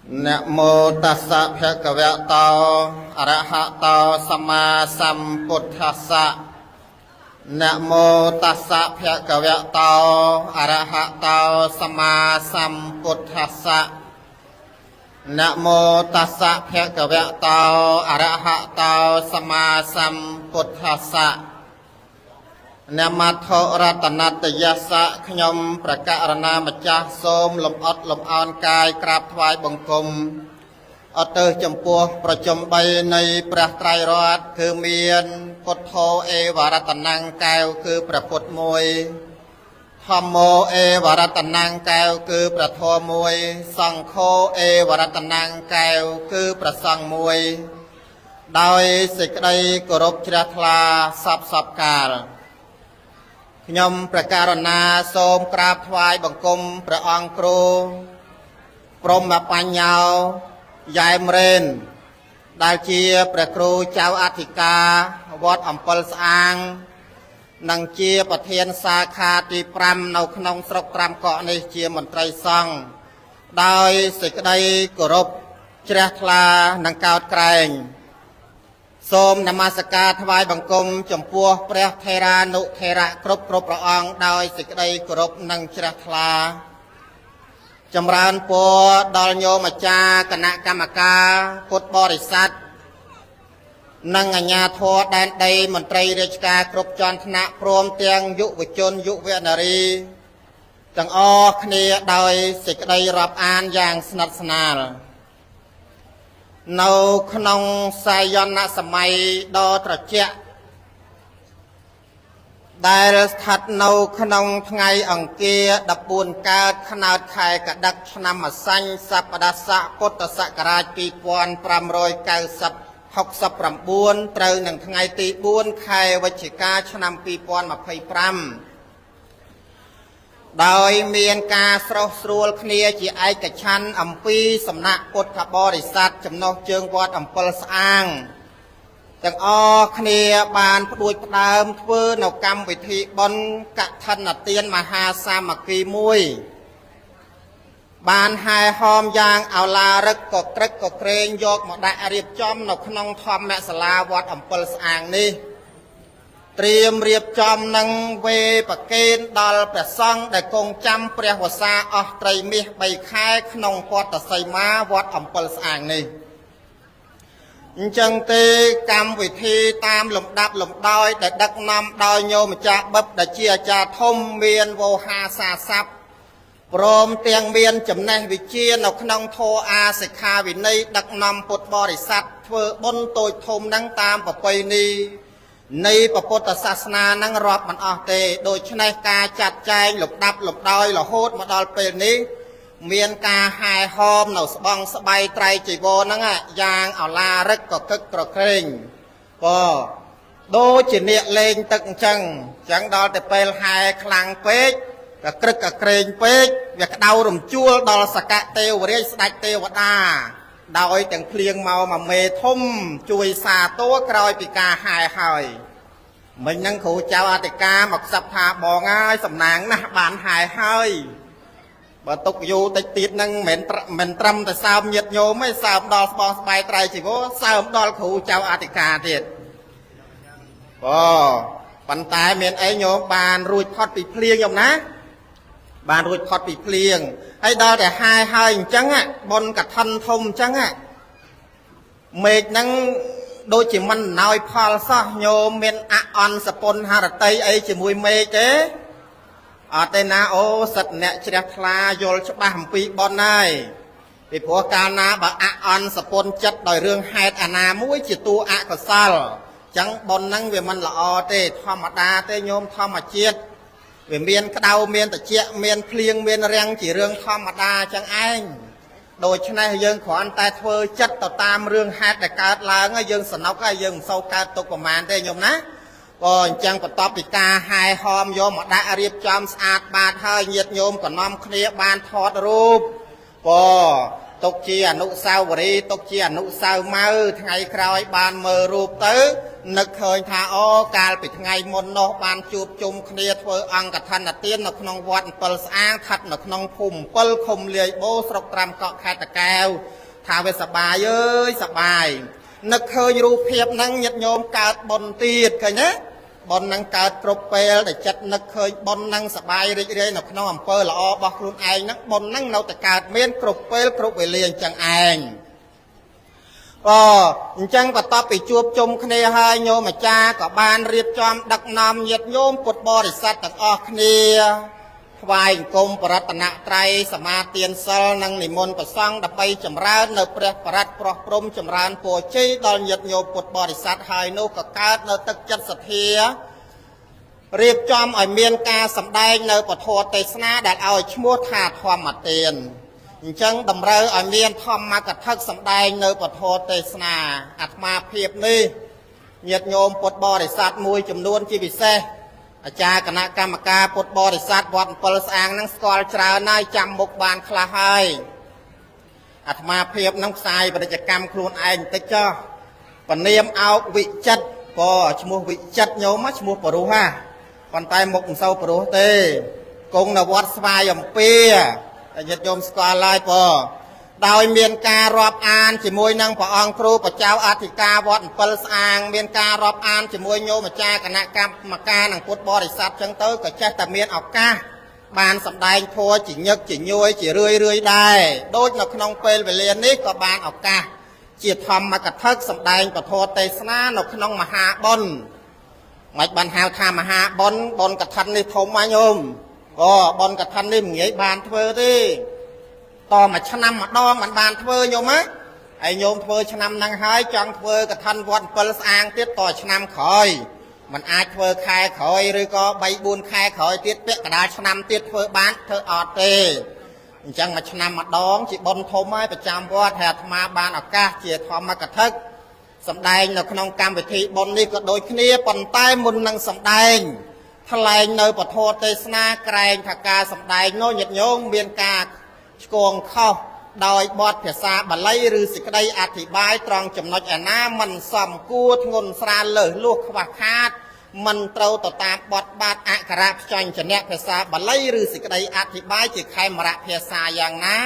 นะโมตัสสะภะคะวะโตอะระหะโตสัมมาสัมพุทธัสสะนะโมตัสสะภะคะวะโตอะระหะโตสัมมาสัมพุทธัสสะนะโมตัสสะภะคะวะโตอะระหะโตสัมมาสัมพุทธัสสะนะมัทโธรัตนัตยัสสะខ្ញុំប្រកាសណាម្ចាស់សូមលំអត់លំអោនកាយក្រាបថ្វាយបង្គំអត់ទៅចំពោះប្រជុំ3នៃព្រះត្រៃរតន៍គឺមានពុទ្ធោអេវរតនង្កែវគឺព្រះពុទ្ធមួយធម្មោអេវរតនង្កែវគឺព្រះធម៌មួយសង្ឃោអេវរតនង្កែវគឺព្រះសង្ឃមួយដោយសេចក្តីគោរពជ្រះថ្លាសពកាលខ្ញុំប្រកាសណាសូមក្រាបថ្វាយបង្គំព្រះអង្គគ្រូព្រហ្មបញ្ញោយ៉ែមរេនដែលជាព្រះគ្រូចៅអធិការវត្តអំពិលស្អាងនិងជាប្រធានសាខាទី5នៅក្នុងស្រុកត្រាំកក់នេះជាមន្ត្រីសង្ឃដោយសេចក្តីគោរពជ្រះថ្លានិងកោតក្រែងសូមនមស្ការថ្វាយបង្គំចំពោះព្រះថេរានុថេរៈគ្រប់ព្រះអង្គដោយសេចក្តីគោរពនិងជ្រះថ្លាចម្រើនពរដល់ញោមអាចារ្យគណៈកម្មការពុទ្ធបរិស័ទនិងអាជ្ញាធរដែនដីមន្ត្រីរាជការគ្រប់ជាន់ថ្នាក់ព្រមទាំងយុវជនយុវនារីទាំងអស់គ្នាដោយសេចក្តីរាប់អានយ៉ាងស្និទ្ធស្នាលនៅក្នុងសាយនសម័យដ៏ត្រជាក់ដែលស្ថិតនៅក្នុងថ្ងៃអង្គារ14កើតខែខែកដឹកឆ្នាំម្សាញ់សប្តាស័កពុទ្ធសករាជ2569ត្រូវនឹងថ្ងៃទី4ខែវិច្ឆិកាឆ្នាំ2025ដោយមានការស្រោះស្រួលគ្នាជាឯកច្ឆន្ទអំពីសំណាក់ពុទ្ធបរិស័ទចំណុះជើងវត្តអំពិលស្អាងទាំងអស់គ្នាបានផ្ដួចផ្ដើមធ្វើនៅកម្មវិធីបុណ្យកឋិនទានមហាសាមគ្គីមួយបានហែហោមយ៉ាងឱឡារិកក៏ក្រឹកក៏ក្រែងយកមកដាក់រៀបចំនៅក្នុងធម្មសាលាវត្តអំពិលស្អាងនេះត្រៀមរៀបចំនឹងវេបកេនដល់ព្រះសង្ឃដែលគង់ចាំព្រះវស្សាអស់ត្រីមាស3ខែក្នុងពតសីមាវត្តអំពិលស្អាងនេះអញ្ចឹងទេកម្មវិធីតាមលំដាប់លំដោយដែលដឹកនាំដោយញោមម្ចាស់បិបដែលជាអាចារ្យធំមានវោហាសាស័ព្ទព្រមទាំងមានចំណេះវិជ្ជានៅក្នុងធម៌អាសិក្ខាវិន័យដឹកនាំពុទ្ធបរិស័ទធ្វើបុណ្យតូចធំនឹងតាមប្រពៃណីនៃពុទ្ធសាសនានឹងរាប់មិនអស់ទេដូច្នេះការចាត់ចែងលំដាប់លំដោយរហូតមកដល់ពេលនេះមានការហែហោមនៅស្បង់ស្បៃត្រៃចីវរហ្នឹងយ៉ាងឱឡារិកក៏កឹកក្រក្រែងក៏ដូចជាអ្នកលេងទឹកអញ្ចឹងដល់តែពេលហែខ្លាំងពេកក៏ក្រឹកក៏ក្រែងពេកវាក្តៅរំជួលដល់សកទេវរាជស្ដេចទេវតាដោយទាំងភ្លៀងមកមួយមេធំជួយសាទរក្រោយពីការហែហើយមិញហ្នឹងគ្រូចៅអធិការមកខ្សឹបថាបងហើយសំណាងណាស់បានហែហើយបើទុកយូរតិចទៀតហ្នឹងមិនត្រឹមតែសើមញាតញោមទេសើមដល់ស្បង់ស្បែកត្រៃជីវរសើមដល់គ្រូចៅអធិការទៀតប៉ុន្តែមានអីញោមបានរួចផុតពីភ្លៀងញោមណាបានរួចផុតពីភ្លៀងហើយដល់តែហែហើយអញ្ចឹងបុណ្យកឋិនធំអញ្ចឹងមេឃហ្នឹងដូចជាមិនណោយផលសោះញោមមានអអន់សពុនហរតីអីជាមួយមេឃទេអត់ទេណាអូសិតអ្នកជ្រះថ្លាយល់ច្បាស់អំពីបុណ្យហើយពីព្រោះកាលណាបើអអន់សពុនចិត្តដោយរឿងហេតុអាណាមួយជាតួអកុសលអញ្ចឹងបុណ្យហ្នឹងវាមិនល្អទេធម្មតាទេញោមធម្មជាតិវាមានក្តៅមានត្រជាក់មានភ្លៀងមានរាំងជារឿងធម្មតាអញ្ចឹងឯងដូច្នេះយើងគ្រាន់តែធ្វើចិត្តទៅតាមរឿងហេតុដែលកើតឡើងហើយយើងសនុកហើយយើងមិនសូវកើតទុកប្រមាណទេញោមណាក៏អញ្ចឹងបន្ទាប់ពីការហែហោមយកមកដាក់រៀបចំស្អាតបាតហើយញាតិញោមក៏នាំគ្នាបានថតរូបក៏ ទុកជាអនុស្សាវរីយ៍ទុកជាអនុស្សាវរ៍ម៉ៅថ្ងៃក្រោយបានមើលរូបទៅនឹកឃើញថាអូកាលពីថ្ងៃមុននោះបានជួបជុំគ្នាធ្វើអង្គកឋិនទាននៅក្នុងវត្ត7ស្អាងស្ថិតនៅក្នុងភូមិ7ឃុំលាយបូស្រុកត្រាំកក់ខេត្តតាកែវថាវាសបាយអើយសបាយនឹកឃើញរូបភាពហ្នឹងញាតិញោមកើតបុណ្យទៀតឃើញទេបុណ្យហ្នឹងកើតគ្រប់ពេលដែលចិត្តនឹកឃើញបុណ្យហ្នឹងសបាយរីករាយនៅក្នុងអំពើល្អរបស់ខ្លួនឯងហ្នឹងបុណ្យហ្នឹងនៅតែកើតមានគ្រប់ពេលគ្រប់វេលាអញ្ចឹងឯងអញ្ចឹងបន្ទាប់ពីជួបជុំគ្នាហើយញោមអាចារ្យក៏បានរៀបចំដឹកនាំញាតិញោមពុទ្ធបរិស័ទទាំងអស់គ្នាថ្វាយអង្គមបរតនត្រ័យសមាទានសិលនិងនិមន្តព្រះសង្ឃដើម្បីចម្រើននៅព្រះបរិត្តប្រោះព្រំចម្រើនពរជ័យដល់ញាតិញោមពុទ្ធបរិស័ទហើយនោះក៏កើតនៅទឹកចិត្តសទ្ធារៀបចំឲ្យមានការសម្ដែងនៅពធទេសនាដែលឲ្យឈ្មោះថាធម្មទានអញ្ចឹងតម្រូវឲ្យមានធម្មកថាសម្ដែងនៅពធទេសនាអាត្មាភាពនេះញាតិញោមពុទ្ធបរិស័ទមួយចំនួនជាពិសេសអាចារ្យគណៈកម្មការពុទ្ធបរិស័ទវត្ត7ស្អាងហ្នឹងស្គាល់ច្រើនហើយចាំមុខបានខ្លះហើយអាត្មាភាពហ្នឹងផ្សាយពាណិជ្ជកម្មខ្លួនឯងបន្តិចចុះពនាមអោកវិចិត្រក៏ឈ្មោះវិចិត្រញោមឈ្មោះបរុសប៉ុន្តែមុខមិនសូវបរុសទេគង់នៅវត្តស្វាយអំពីតែញាតិញោមស្គាល់ហើយដោយមានការរាប់អានជាមួយនឹងព្រះអង្គគ្រូបច្ចៅអធិការវត្ត7ស្អាងមានការរាប់អានជាមួយញោមអាចារ្យគណៈកម្មការនិងពុទ្ធបរិស័ទចឹងទៅក៏ចេះតែមានឱកាសបានសម្ដែងធម៌ជាញឹកជាញយជារឿយដែរដូចនៅក្នុងពេលវេលានេះក៏បានឱកាសជាធម្មកថាសម្ដែងពធទេសនានៅក្នុងមហាបុណ្យមិនបានហៅថាមហាបុណ្យកឋិននេះធំណាញោមបុណ្យកឋិននេះមិនងាយបានធ្វើទេតមួយឆ្នាំម្ដងមិនបានធ្វើញោមហើយញោមធ្វើឆ្នាំហ្នឹងហើយចង់ធ្វើកឋិនវត្ត7ស្អាងទៀតតឆ្នាំក្រោយมันអាចធ្វើខែក្រោយឬក៏3 4ខែក្រោយទៀតពាក់កណ្ដាលឆ្នាំទៀតធ្វើបានធ្វើអត់ទេអញ្ចឹងមួយឆ្នាំម្ដងជាបុណ្យធំហើយប្រចាំវត្តហើយអាត្មាបានឱកាសជាធម្មកថាសម្ដែងនៅក្នុងកម្មវិធីបុណ្យនេះក៏ដូចគ្នាប៉ុន្តែមុននឹងសម្ដែងថ្លែងនៅពធទេសនាក្រែងថាការសម្ដែងនោះញាតិញោមមានការឆ្គងខុសដោយបទភាសាបាលីឬសេចក្តីអធិប្បាយត្រង់ចំណុចឯណាមិនសមគួរធ្ងន់ស្រាលលើសលួសខ្វះខាតមិនត្រូវទៅតាមបទបាតអក្ខរផ្ចាញ់ចនៈភាសាបាលីឬសេចក្តីអធិប្បាយជាខេមរៈភាសាយ៉ាងណា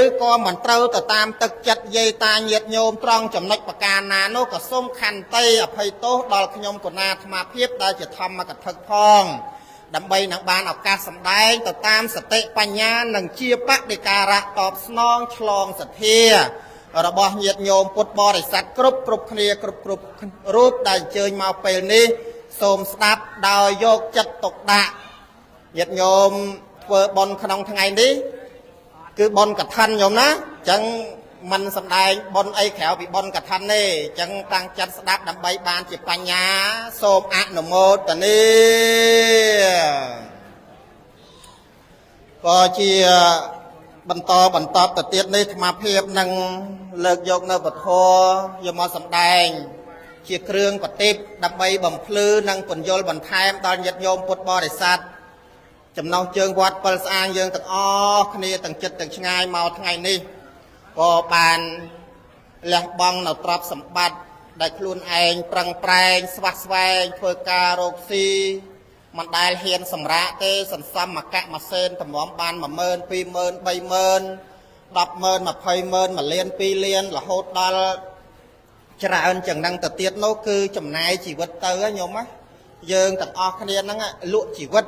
ឬក៏មិនត្រូវទៅតាមទឹកចិត្តយាយតាញាតិញោមត្រង់ចំណុចប្រការណានោះក៏សូមខន្តីអភ័យទោសដល់ខ្ញុំកុណាអាត្មាភាពដែលជាធម្មកថាផងដើម្បីនឹងបានឱកាសសម្ដែងទៅតាមសតិបញ្ញានិងជាបដិការៈតបស្នងឆ្លងសទ្ធារបស់ញាតិញោមពុទ្ធបរិស័ទគ្រប់គ្នាគ្រប់រូបដែលអញ្ជើញមកពេលនេះសូមស្ដាប់ដោយយកចិត្តទុកដាក់ញាតិញោមធ្វើបុណ្យក្នុងថ្ងៃនេះគឺបុណ្យកឋិនញោមណាអញ្ចឹងមិនសំដែងបុណ្យអីក្រៅពីបុណ្យកឋិនទេអញ្ចឹងតាំងចិត្តស្ដាប់ដើម្បីបានជាបញ្ញាសូមអនុមោទនាក៏ជាបន្តទៅទៀតនេះអាត្មាភាពនឹងលើកយកនៅពធយកមកសម្ដែងជាគ្រឿងប្រទីបដើម្បីបំភ្លឺនិងពន្យល់បន្ថែមដល់ញាតិញោមពុទ្ធបរិស័ទចំណុះជើងវត្ត7ស្អាងយើងទាំងអស់គ្នាទាំងចិត្តទាំងឆ្ងាយមកថ្ងៃនេះក៏បានលះបង់នៅទ្រព្យសម្បត្តិដែលខ្លួនឯងប្រឹងប្រែងស្វះស្វែងធ្វើការរកស៊ីមិនដែលហ៊ានសម្រាកទេសន្សំមកៈមួយសេនតម្រាំបាន10000 20000 30000 100000 200000 1លាន2លានរហូតដល់ច្រើនចឹងហ្នឹងទៅទៀតនោះគឺចំណាយជីវិតទៅញោមយើងទាំងអស់គ្នាហ្នឹងលក់ជីវិត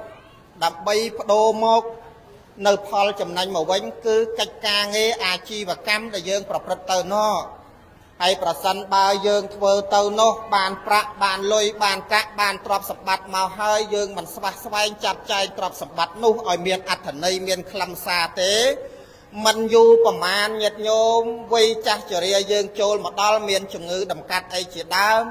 ដើម្បីបដូរមកនៅផលចំណេញមកវិញគឺកិច្ចការងារអាជីវកម្មដែលយើងប្រព្រឹត្តទៅនោះហើយប្រសិនបើយើងធ្វើទៅនោះបានប្រាក់បានលុយបានកាក់បានទ្រព្យសម្បត្តិមកហើយយើងមិនស្វះស្វែងចាត់ចែងទ្រព្យសម្បត្តិនោះឲ្យមានអត្ថន័យមានខ្លឹមសារទេមិនយូរប្រមាណញាតិញោមវ័យចាស់ជរាយើងចូលមកដល់មានជំងឺដំកាត់អីជាដើម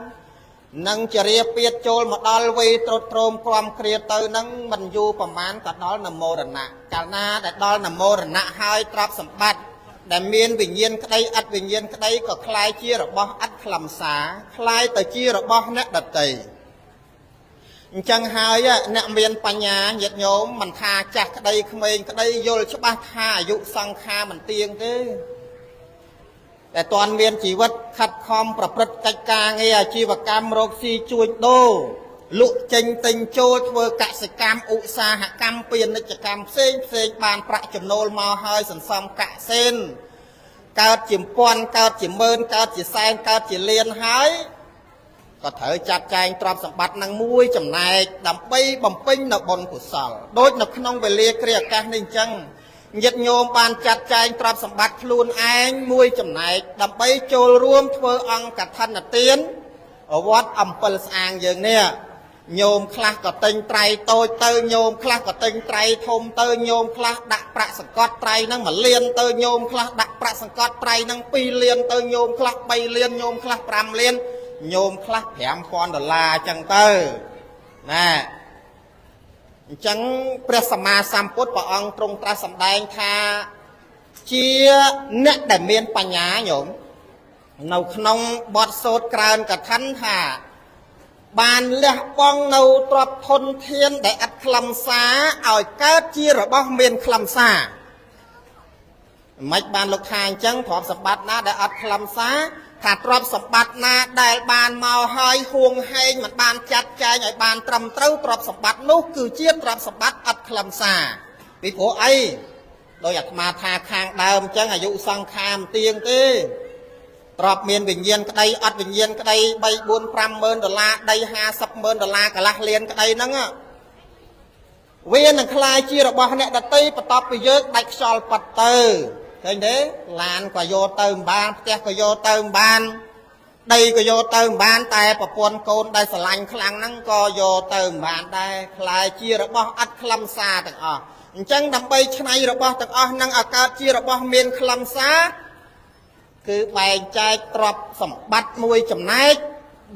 នឹងជរាពៀតចូលមកដល់វ័យត្រុតត្រោមក្រំគ្រាទៅនឹងមិនយូរប្រមាណក៏ដល់នមរណៈកាលណាដែលដល់នមរណៈហើយទ្រព្យសម្បត្តិដែលមានវិញ្ញាណក្តីឥតវិញ្ញាណក្តីក៏คล้ายជារបស់ឥតខ្លឹមសារคล้ายទៅជារបស់អ្នកដទៃអញ្ចឹងហើយអ្នកមានបញ្ញាញាតិញោមមិនថាចាស់ក្តីក្មេងក្តីយល់ច្បាស់ថាអាយុសង្ខារមិនទៀងទេ แต่ตอนเมียนชีวิตขัดคอมประพฤติกิจการเงียชีวกรรมโรคซีช่วยโดลุเจงติงโจทเวอร์กสิกรรมอุตสาหกรรมเปลี่ยนนิจกรรมเส้นเส้นบานประจำโนลมาให้สันสมกะเส้นเกิดจิมปอนเกิดจิมเมินเกิดจิแซงเกิดจิเลียนหายก็เถอจัดแจงตรอมสมบัตินางมุ้ยจำนายดำไปบำปิ้งนบนกุศลโดยนกขนมเวลีเกลียกะนิ่งจังยัดโยมบานจัดแจงตรอมสมบัติคลูนแองมุ้ยจำนายดำไปโจรรวมเทออังกัดทันเตียนวัดอัมเปิลสางอย่างเนี้ยโยมคลาก็ตึงไตรโตเตยโยมคลาก็ตึงไตรทมเตยโยมคลาดักประสกอตไตรนั่งมาเลียนเตยโยมคลาดักประสกอตไตรนั่งปีเลียนเตยโยมคลาใบเลียนโยมคลาปรำเลียนโยมคลาแถมฟอน$จังเตยนะจังพระสัมมาสัมพุทธพระองค์ตรงตรัสแสดงท่าเชี่ยเนื้อแต่เมียนปัญญาโยมในขนมบอดโสดกรานกับท่านท่าบานเลี้ยปองในตรบทนเทียนได้อัดคลำสาเอาเกิดจีระบ้องเมียนคลำสาไม่บานลูกทางจังถอดสมบัตินะได้อัดคลำสาถ้าตรบสมบัตินะได้บานเมาหอยห่วงให้มันบานจัดใจใหญ่บานตรำเต้าตรบสมบัตินุคือเจียนตรบสมบัติอัดคลำสาปีโผไอโดยอยากมาทาคางเดิมจังอายุสังขามเตียงตีตรอบเมียนวิญญาณกระไดอัดวิญญาณกระไดใบบุญ$50,000ได้$50,000กะละเลียนกระไดนั่งอ่ะเวียนหนังคลายจีระบอบเนี่ยดัตตีประตอบไปเยอะได้ชอลปัตเตอร์เห็นเด้ลานก็โยเติมบานเจ้าก็โยเติมบานได้ก็โยเติมบานแต่ประปวนโกนได้สลังคลังนั่งก็โยเติมบานได้คลายจีระบอบอัดคลำซาต่างอ่ะจังดำไปชนัยระบอบต่างอ่ะนั่งอากาศจีระบอบเมียนคลำซาคือแบ่งใจตรบสมบัติมวยจำแนก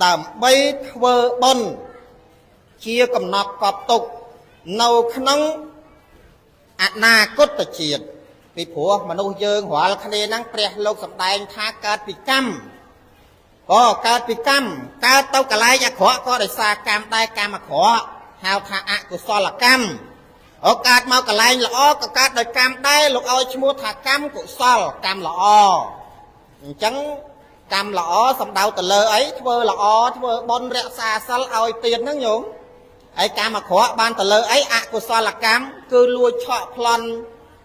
ดำใบเทวบนเชียกำนับกอบตกเนาขนงอนาคตเฉียดปีผัวมนุษย์เยิงหัวคะแนนนั่งเปรียโลกสำแดงท่าการปิกรรมก็การปิกรรมการเต้ากระไรจะขอก็ได้สากรรมได้การมาขอหาวทาอะกุศลกรรมโอกาสมากระไรละอ้อก็การได้กรรมได้ลูกเอาชมูถากรรมกุศลกรรมละอ้อจังกรรมละอ้อสำเดาแต่เลยไอ้เทอละอ้อเทอบนเรียสาสัลเอาเตียนนั่งอยู่ไอ้การมาขอบานแต่เลยไอ้อะกุศลกรรมคือลวยเฉาะพลัน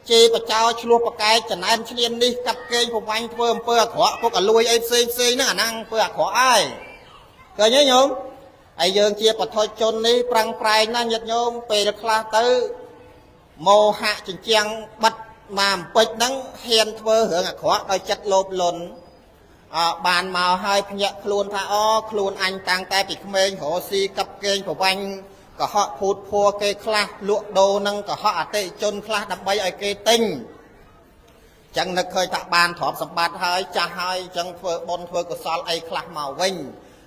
เจปะเจ้าชลัวปะไก่จะนั่นเชียนนี่กับเกยผมวันเพิ่มเปลือกขอพวกกันลวยไอ้เซนั่งนั่งเปลือกขอไอ้เคยโยมไอ้เยิงเจียปะทอยจนนี่ปรังปลายนั่งยัดโยมเปรคลาตื้อโมหะจริงจังบัดมามปิดนั่งเฮียนเพื่อเหืองขอโดยจัดโลบหล่นบานมาให้พญะครูนพระอ้อครูนอันต่างแต่ปิดเมงหัวซีกับเกยผมวันก็เหาะพูดพัวเกยคลาลวกโดนั่งก็เหาะเตะจนคลาดับใบไอเกยติงจังนึกเคยตะบานถอดสมบัติให้จะให้จังเพื่อบนเพื่อกุศลไอคลามาวิ่ง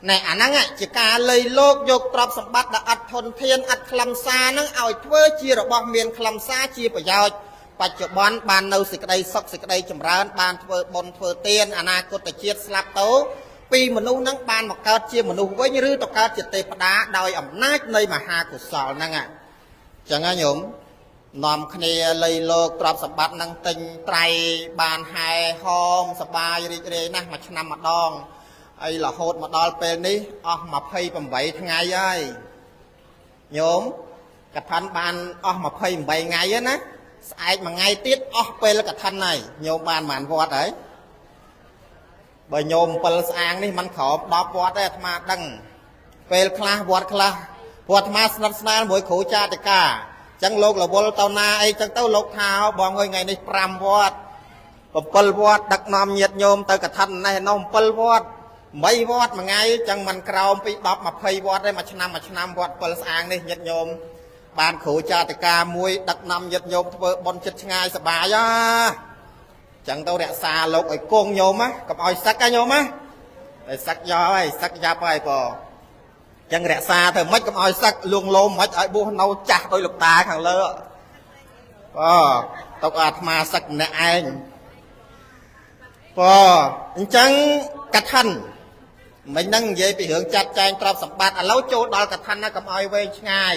ในอันนั้นอ่ะจิกาเลยโลกยกตรอบสมบัติอัดทนเทียนอัดคลำซานั่งเอาเพื่อจีระบอกเมียนคลำซาจีประโยชน์ปัจจุบันบานเอาสิกใดซอกสิกใดจำร้านบานเพื่อบนเพื่อเตียนอนาคตเชียดสลับโตปีมนุษย์นั่งบานมาเกิดเชียมนุษย์ไว้ยื้อต่อการจิตเตปดาโดยอำนาจในมหากุศลนั่งอ่ะจังไงโยมนอมคเนเลยโลกตรอบสมบัตินั่งติงไตรบานไฮหอมสบายรีเรนะมาชนะมาดองไอ้หล่อโหดมาดอลเป็นนี้ออกมาเพย์ปั๊มใบทั้งไงยัยโยมกระทันบานออกมาเพย์ใบไงยัยนะสายมาไงติดออกไปแล้วกระทันไหนโยมบานหมันวัดไอ้ใบโยมเปลสางนี่มันขอบดอบวัดได้มาดังเปลคลาวัดคลาวัดมาสนับสนุนมวยขู่ชาติกาจังโลกหล่อบอลเตานาไอ้จังเต้าโลกเท้าบองไงในปรามวัดเปลวัดดักนอมเยียดโยมเตากระทันในนอมเปลวัดไม่วอดมาไงจังมันกราวไปดอบมาเพย์วอดได้มาชนะวอดเปิลสางนี่ยัดโยมบานขู่จาติกามวยดักนำยัดโยมเปิดบอลจิตง่ายสบายอ่ะจังเต้าเดะซาโลกไอ้โกงโยมมะกับอ้อยสักกันโยมมะไอ้สักยอไอ้สักยาไปปอจังเดะซาเธอไม่กับอ้อยสักลวงโลมไม่ไอ้บุญเอาจักโดยลูกตาขังเลอะก็ต้องอาตมาสักเนี่ยเองปอจังกระทันไม่นั่งเย่ไปเหืองจัดแจงตรอบสมบัติแล้วโจดอลกระทันนะกับอ้อยเวชง่าย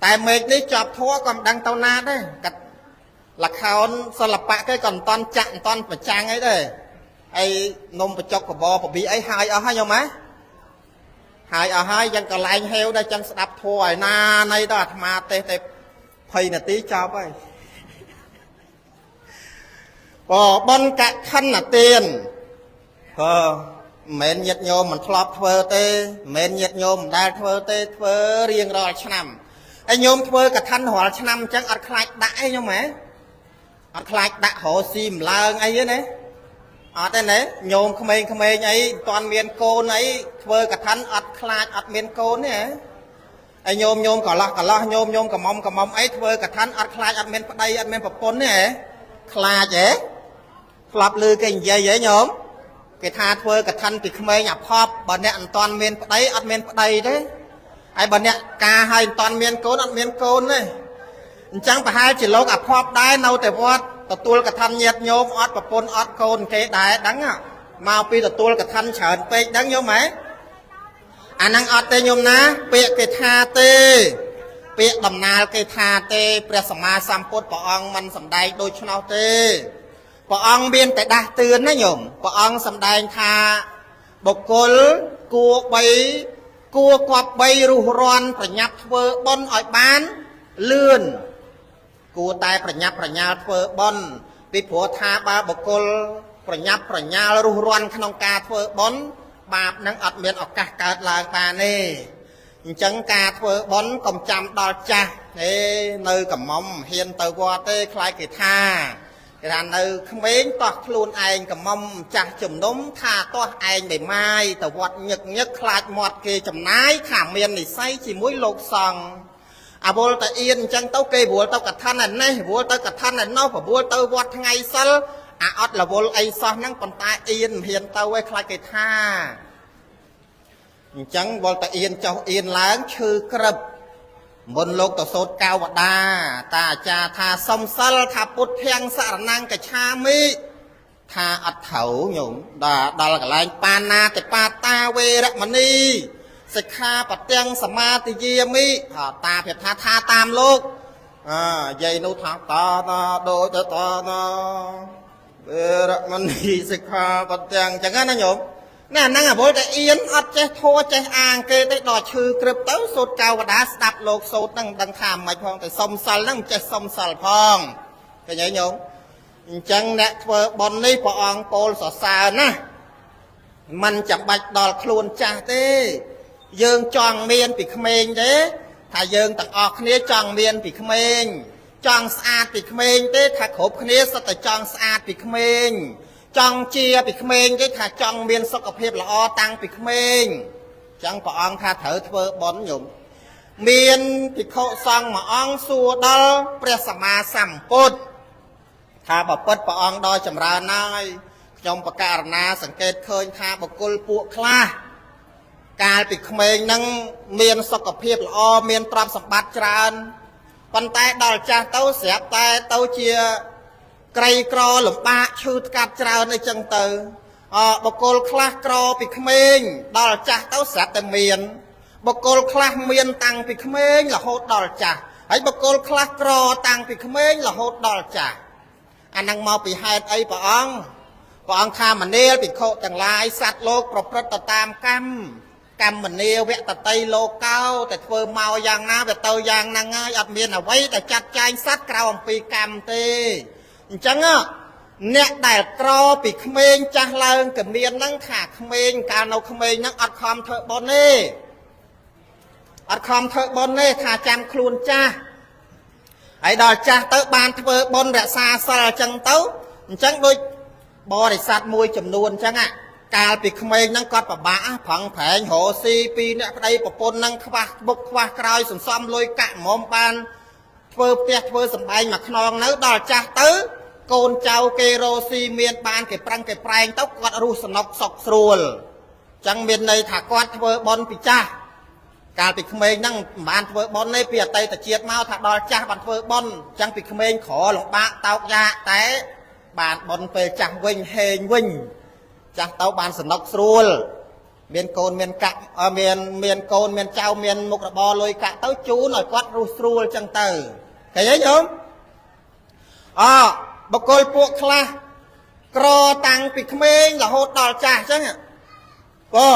แต่เมฆนี้จับทั่วก่อนดังเตานาได้กับหลักเขาสลับปะก็ก่อนตอนจังตอนประจังไอ้ได้ ai nôm bạch chọc của bò của bị ấy hai ở hai nhau má hai ở hai dân còn lại heo đây chân đập thua na này đó mà tê tê phây là tí cho vậy bò bon cả khăn là tiền mến nhiệt nhôm mình flop thơ tê mến nhiệt nhôm mình đa thơ tê thơ riêng rồi chăm anh nhôm thơ cả thân hỏa chăm chắc ở khai đãi nhau má ở khai đạ hồ xìm lơ ấy đấy ở đây này nhôm không ấy toàn miền cô ấy thơ cả thân ở khai ở miền cô nè anh nhôm cả lo nhôm cả mong ấy thơ cả thân ở khai ở miền đây ở miền pôn nè khai chứ flop lư cái gì vậy nhôm cái tha thơ cả thân thì không ai nhập họp bà nè toàn miền đấy ở miền đây đấy ai bà nè ca hai toàn miền côn này chẳng phải hai chỉ lâu gặp họp đái nâuแต่ว่าตัวกระทันnhiệt nhômอดปะปนอดโคนเกได้ดังอ่ะมาปีตัวกระทันเฉินไปดังโยมไหมอันนั้นอดเตโยมนะเปียกทาเตเปียดำนาเกทาเตเปรียสมาสัมพุทธปองมันสำได้โดยชนเอาเตปองเบียนแต่ด่าเตือนนะโยมปองสำได้ทาบุคคลกัวใบกัวกวบใบรูร้อนประยับเวอร์บนอ่อยบ้านเลื่อนกูตายประยับประญาเฟอบอนปีผัวทาบาบกลประยับประญารุรวนขนมกาเฟอบอนบาปนังอัดเมียนออกกาเกิดลางตาเน่จังกาเฟอบอนกำจำดอลจ่าเอ้เนยกับมอมเฮียนเตวอเต้คลายกิท่าการเนยเขม้งต่อคลูนเองกับมอมจากจุ่มน้มท่าต่อเองใบไม้แต่วัดยึกคลายหมดเกยจำนายขาเมียนในไส้จีมุ้ยโลกซองà vô ta yên chẳng tao kê vô tao cả thân này vô tao cả thân này nó phải vô tao vót ngày sớm à ót là vô ai sao năng còn ta yên hiền tao quay khai cái tha chẳng vô ta yên cho yên láng chư krập môn lục tao sốt cao và đa ta cha tha song sal tha bút thiang sạ năng cái cha mi tha ắt thấu nhung đó là cái lanh pana cái pata về đó mà điสิกขาปัตยังสมาติเยมิตาเพียรทาตามโลกใหญ่นุทางตาโดยจะตาเบรมันนีสิกขาปัตยังจังงั้นนะโยมนั่นโบจะเอียนอัดใจโทใจอ่างเกยได้ดอชื่อกรึบเต้าสุดเก่าดาสดับโลกโซตั้งดังขามไม่พองแต่สมสัลนั่งใจสมสัลพองก็ยังโยมจังแนทเวบอนนี่ปองโปลสอสานะมันจะบัดดอลคลูนจ่าเต้dương tròn miên bị khmênh thế thà dương tặng ọt khné tròn miên bị khmênh tròn sạt bị khmênh thế thà khốp khné sao tại tròn sạt bị khmênh tròn chia bị khmênh thế thà tròn miên sọc ở phía là o tăng bị khmênh chẳng có ông thà thở thơ bón nhung miên bị khâu xong mà ông xua đóព្រះសម្មាសម្ពុទ្ធថាបពុតព្រះអង្គដល់ចម្រើនហើយខ្ញុំបកករណាសង្កេតឃើញថាបុគ្គលពួកខ្លះการปิดเขมรนั่งเมียนสกปรกละอเมียนตรำสมบัติจานปันแต่ดอลจ่าเต้าเสียแต่เต้าเชียไกรกรอหลุมปะชื่อกัดจานในจังเตอบกลคลาสกรอปิดเขมรดอลจ่าเต้าเสียแต่เมียนบกลคลาสเมียนตังปิดเขมรละโหดดอลจ่าไอ้บกลคลาสกรอตังปิดเขมรละโหดดอลจ่าอันนั่งมอปีให้ไอ้ปะอังข้ามันเนลปิดโคจังลายสัตว์โลกประพฤติตามกรรมกรรมมันเนียวเวตไตโลเก้าแต่เฟื่อเมาอย่างน้าแต่เตาอย่างนางง่ายอัดเมียนเอาไว้แต่จัดใจซัดกราวปีกรรมเตจังอ่ะเนี่ยแต่กรอปีเขมรจังเลิงกับเมียนนั่งขาเขมรการเอาเขมรนั่งอัดคอมเถอะบอลเน่อัดคอมเถอะบอลเน่ขาจำครูนจ้าไอ้ดอจ้าเตะบานเฟื่อบอลแบบซาซาจังเต้าจังโดยบอได้สัตว์มวยจำนวนจังอ่ะการปิดเขมรนั่งกอดปะบ้าผังแผงโหซีปีเนี่ยใดปะปนนั่งควักบุกควักกรอยสมซ้ำลอยกะหมอมปานเฟื่อเปียกเฟื่อสบายหมักนองเนื้อดอจ้าเต๋อโกนเจ้าเกโรซีเมียนปานเก็บปรังเก็บแปลงเต้ากอดรูสนกสกสรวลจังเมียนในถากอดเฟื่อบอลปิจ้าการปิดเขมรนั่งบานเฟื่อบอลในเปียไตตะเจียดเมาถากดอจ้าบานเฟื่อบอลจังปิดเขมรขอหลงบ้าเต้ายาแต่บานบอลเปจังวิ่งเฮงวิ่งจังเต้าบานสนกสรวลเมียนโกนเมียนกะเมียนโกนเมียนเจ้าเมียนมุกระบอลอยกะเต้าจูหน่อยกวัดรูสรวลจังเตอเข้าใจยังบกลพวกคลา ក្រតាំងពីក្មេងរហូតដល់ចាស់អញ្ចឹងក៏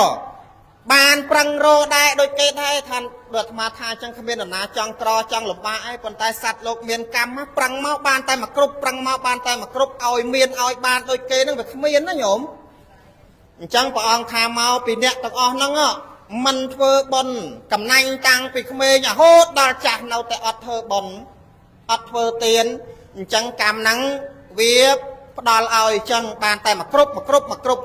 បានប្រឹងរដែរដូចគេដែរថាបើអាត្មាថាអញ្ចឹងគ្មាននរណាចង់ក្រចង់លំបាកអីប៉ុន្តែសត្វលោកមានកម្មប្រឹងមកបានតែមកគ្រប់ប្រឹងមកបានតែមកគ្រប់ឲ្យមានឲ្យបានដូចគេនឹងវាគ្មានណាញោមអញ្ចឹងព្រះអង្គថាមកពីអ្នកទាំងអស់ហ្នឹងមិនធ្វើបុណ្យកំណាញ់តាំងពីក្មេងរហូតដល់ចាស់នៅតែអត់ធ្វើបុណ្យអត់ធ្វើទានអញ្ចឹងកម្មហ្នឹងវាផ្ដល់ឲ្យអញ្ចឹងបានតែមកគ្រប់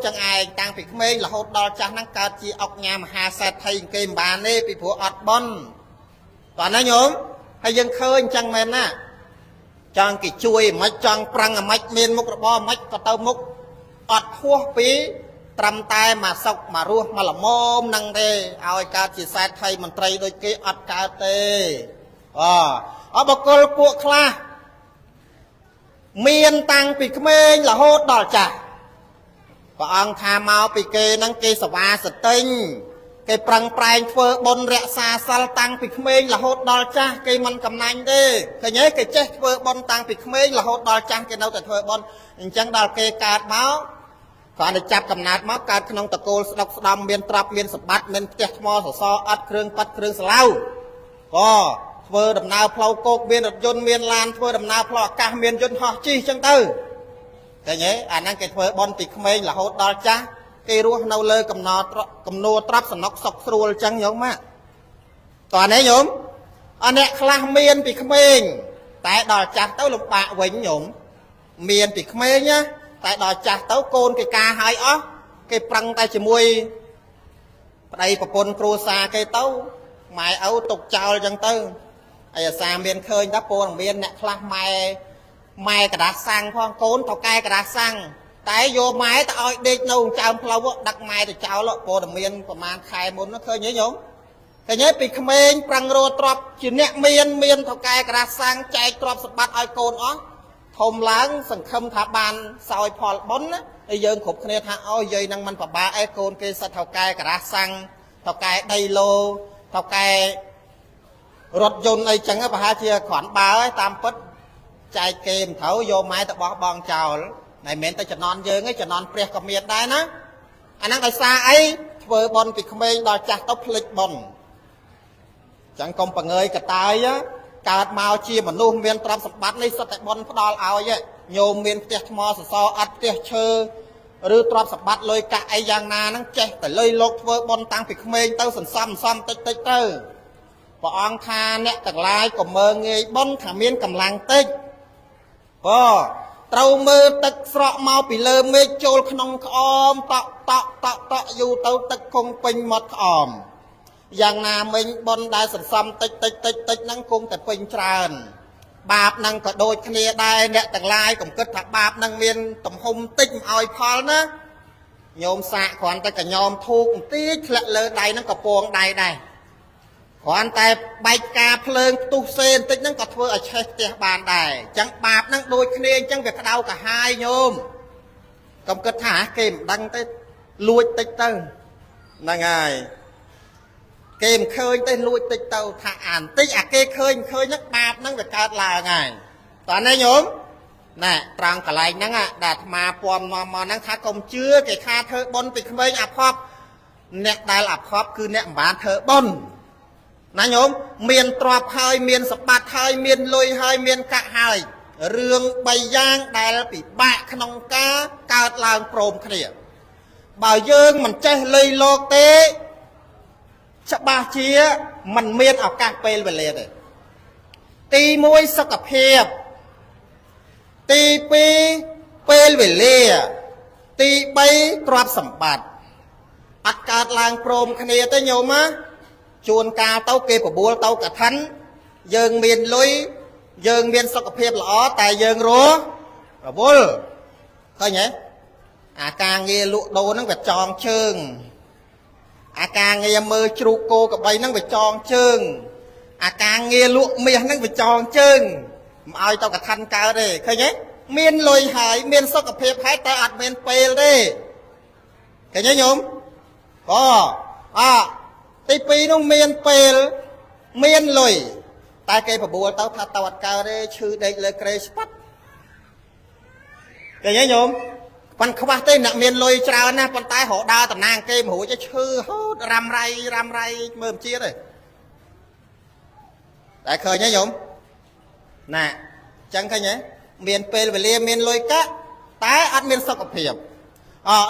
ចឹងឯងតាំងពីក្មេងរហូតដល់ចាស់ហ្នឹងកើតជាអុកញ៉ាមហាសេដ្ឋីគេមិនបានទេពីព្រោះអត់បុណ្យបាទណាញោមហើយយើងឃើញអញ្ចឹងមែនណាចង់គេជួយមិនចង់ប្រឹងអាម៉េចមានមុខរបរអាម៉េចក៏ទៅមុខអត់ហួសពីត្រឹមតែមកសុកមករស់មកល្មមនឹងទេឲ្យកើតជាសេដ្ឋីមន្ត្រីដូចគេអត់កើតទេអបកុលពួកខ្លះមានតាំងពីក្មេងរហូតដល់ចាស់ព្រះអង្គថាមកពីគេហ្នឹងគេសវាសតិញគេប្រឹងប្រែងធ្វើបុណ្យរក្សាសិលតាំងពីក្មេងរហូតដល់ចាស់គេមិនកំណាញ់ទេឃើញទេគេចេះធ្វើបុណ្យតាំងពីក្មេងរហូតដល់ចាស់គេនៅតែធ្វើបុណ្យអញ្ចឹងដល់គេកើតមកគ្រាន់តែចាប់កំណើតមកកើតក្នុងតកូលស្ដុកស្ដំមានទ្រព្យមានសម្បត្តិមានផ្ទះថ្មសសរអត់គ្រឿងប៉ាត់គ្រឿងស្លាវធ្វើដំណើរផ្លូវគោកមានរថយន្តមានឡានធ្វើដំណើរផ្លូវអាកាសមានយន្តហោះជិះអញ្ចឹងទៅឃើញទេអាហ្នឹងគេធ្វើបុណ្យពីក្មេងរហូតដល់ចាស់គេរស់នៅលើកំណួរទ្រព្យសំណុកសុខស្រួលអញ្ចឹងញោមម៉ាក់តោះនេះញោមអ្នកខ្លះមានពីក្មេងតែដល់ចាស់ទៅលំបាកវិញញោមមានពីក្មេងណាតែដល់ចាស់ទៅកូនគេការហើយអស់គេប្រឹងតែជាមួយប្តីប្រពន្ធគ្រួសារគេទៅម៉ែឪទុកចោលអញ្ចឹងទៅហើយអាសាមានឃើញថាពូនឹងមានអ្នកខ្លះម៉ែក្រាស់សាំងផងកូនទៅកែក្រាស់សាំងតែយកម៉ែទៅឲ្យដេកនៅចើមផ្លូវដឹកម៉ែទៅចោលពូនឹងមានប្រហែលខែមុនឃើញទេញោមឃើញទេពីក្មេងប្រឹងរត់ទ្រព្យជាអ្នកមានទៅកែក្រាស់សាំងចែកទ្រព្យសម្បត្តិឲ្យកូនអស់ធំឡើងសង្ឃឹមថាបានសោយផលបុណ្យណាហើយយើងគ្រប់គ្នាថាអូយាយនឹងមិនប្របាកឯកូនគេសិតទៅកែក្រាស់សាំងទៅកែដីឡូទៅកែរថយន្តអីចឹងប្រហែលជាគ្រាន់បើតាមពិតចែកគេមិនត្រូវយកម៉ែទៅបោះបង់ចោលមិនមែនតែចំណន់យើងទេចំណន់ព្រះក៏មានដែរណាអាហ្នឹងដោយសារអីធ្វើបុណ្យពីក្មេងដល់ចាស់ទៅភ្លេចបុណ្យចឹងកុំបង្ើយកតាយកើតមកជាមនុស្សមានទ្រព្យសម្បត្តិនេះសុទ្ធតែបុណ្យផ្ដល់ឲ្យញោមមានផ្ទះថ្មសសរអត់ផ្ទះឈើឬទ្រព្យសម្បត្តិលុយកាក់អីយ៉ាងណាហ្នឹងចេះតែលុយលោកធ្វើបុណ្យតាំងពីក្មេងទៅសន្សំតិចទៅព្រះអង្គថាអ្នកទាំងឡាយកុំមើងងាយបុណ្យថាមានកម្លាំងតិចត្រូវមើលទឹកស្រក់មកពីលើមេឃចូលក្នុងក្អមតក់យូរទៅទឹកគង់ពេញមាត់ក្អមយ៉ាងណាមិញបុណ្យដែលសន្សំតិចហ្នឹងគង់តែពេញច្រើនបាបហ្នឹងក៏ដូចគ្នាដែរអ្នកទាំងឡាយកុំគិតថាបាបហ្នឹងមានទំហំតិចមិនឲ្យផលណាញោមសាកគ្រាន់តែកញ្ញោមធូបបន្តិចធ្លាក់លើដៃហ្នឹងក៏ពងដៃដែរគ្រាន់តែបែកការភ្លើងផ្ទុះសេបន្តិចហ្នឹងក៏ធ្វើឲ្យឆេះផ្ទះបានដែរអញ្ចឹងបាបហ្នឹងដូចគ្នាអញ្ចឹងវាក្តៅកាហាយញោមកុំគិតថាគេមិនដឹងទេលួចតិចទៅហ្នឹងហើយគេមិនឃើញទេលួចតិចទៅថាអានតិចអាគេឃើញហ្នឹងបាបហ្នឹងវាកើតឡើងហើយតោះនេះញោមណែត្រង់កន្លែងហ្នឹងដែលអាត្មាពំនាំមកហ្នឹងថាកុំជឿគេថាធ្វើបុណ្យពីក្មេងអភ័ព្វអ្នកដែលអភ័ព្វគឺអ្នកមិនបានធ្វើបុណ្យណាញោមមានទ្រព្យហើយមានសម្បត្តិហើយមានលុយហើយមានកាក់ហើយរឿង3យ៉ាងដែលពិបាកក្នុងការកើតឡើងព្រមគ្នាបើយើងមិនចេះលុយលោកទេច្បាស់ជាមិនមានឱកាសពេលវេលាទេទី1សុខភាពទី2ពេលវេលាទី3ទ្រព្យសម្បត្តិអត់កើតឡើងព្រមគ្នាទេញោមណាជួនកាលទៅគេបបួលទៅកឋិនយើងមានលុយយើងមានសុខភាពល្អតែយើងរស់រវល់ឃើញទេអាការងារលក់ដូរហ្នឹងវាចងជើងអាការងារមើលជ្រូកគោក្របីហ្នឹងវាចងជើងអាការងារលក់មាសហ្នឹងវាចងជើងមិនឲ្យទៅកឋិនកើតទេឃើញទេមានលុយហើយមានសុខភាពហើយតែអត់មានពេលទេឃើញទេញោមទី2នោះមានពេលមានលុយតែគេបបួលទៅថាទៅអត់កើតទេឈឺដេកលើក្រេស្ប៉ាត់ឃើញទេញោម ប៉ុនខ្វះទេអ្នកមានលុយច្រើនណាស់ប៉ុន្តែរកដើរតំណាងគេមរួចឈឺហូតរ៉ាំរៃមើលមិនជាតិទេតែឃើញទេញោមណាអញ្ចឹងឃើញទេមានពេលវេលាមានលុយកាក់តែអត់មានសុខភាព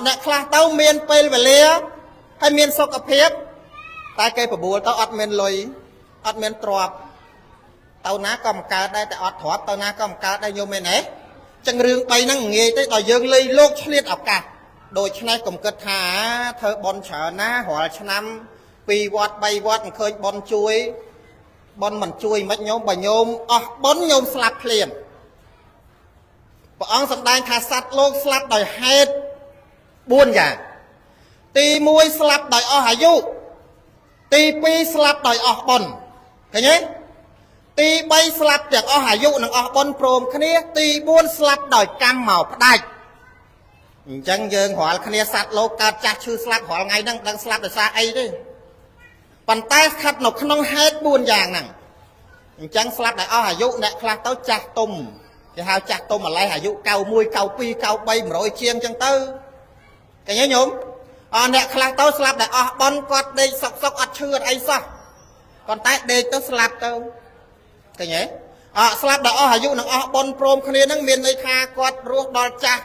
អ្នកខ្លះទៅមានពេលវេលាហើយមានសុខភាពតែគេបបួលទៅអត់មានលុយអត់មានទ្រព្យទៅណាក៏មិនកើតដែរតែអត់ទ្រព្យទៅណាក៏មិនកើតដែរញោមមែនទេចឹងរឿង3ហ្នឹងងាយទេដល់យើងលៃលោកឆ្លៀតឱកាសដូច្នេះកុំគិតថាធ្វើបន់ច្រើនណារាល់ឆ្នាំ2វត្ត3វត្តមិនឃើញបន់ជួយបន់មិនជួយមិនញោមបើញោមអស់បន់ញោមស្លាប់ភ្លាមព្រះអង្គសម្ដែងថាសត្វលោកស្លាប់ដោយហេតុ4យ៉ាងទី1ស្លាប់ដោយអស់អាយុទី2ស្លាប់ដោយអស់បុណ្យឃើញទេទី3ស្លាប់ទាំងអស់អាយុនិងអស់បុណ្យព្រមគ្នាទី4ស្លាប់ដោយកម្មមកផ្ដាច់អញ្ចឹងយើងរាល់គ្នាសត្វលោកកើតចាស់ឈឺស្លាប់រាល់ថ្ងៃហ្នឹងដឹងស្លាប់ដោយសារអីទេប៉ុន្តែស្ថិតនៅក្នុងហេតុ4យ៉ាងហ្នឹងអញ្ចឹងស្លាប់ដោយអស់អាយុអ្នកខ្លះទៅចាស់ទុំគេហៅចាស់ទុំម្លេះអាយុ91 92 93 100ជាងអញ្ចឹងទៅឃើញទេញោមអ្នកខ្លះទៅស្លាប់ដោយអស់បុណ្យគាត់ដេកសុកអត់ឈឺអត់អីសោះប៉ុន្តែដេកទៅស្លាប់ទៅឃើញទេស្លាប់ដោយអស់អាយុនិងអស់បុណ្យព្រមគ្នានឹងមានន័យថាគាត់រស់ដល់ចាស់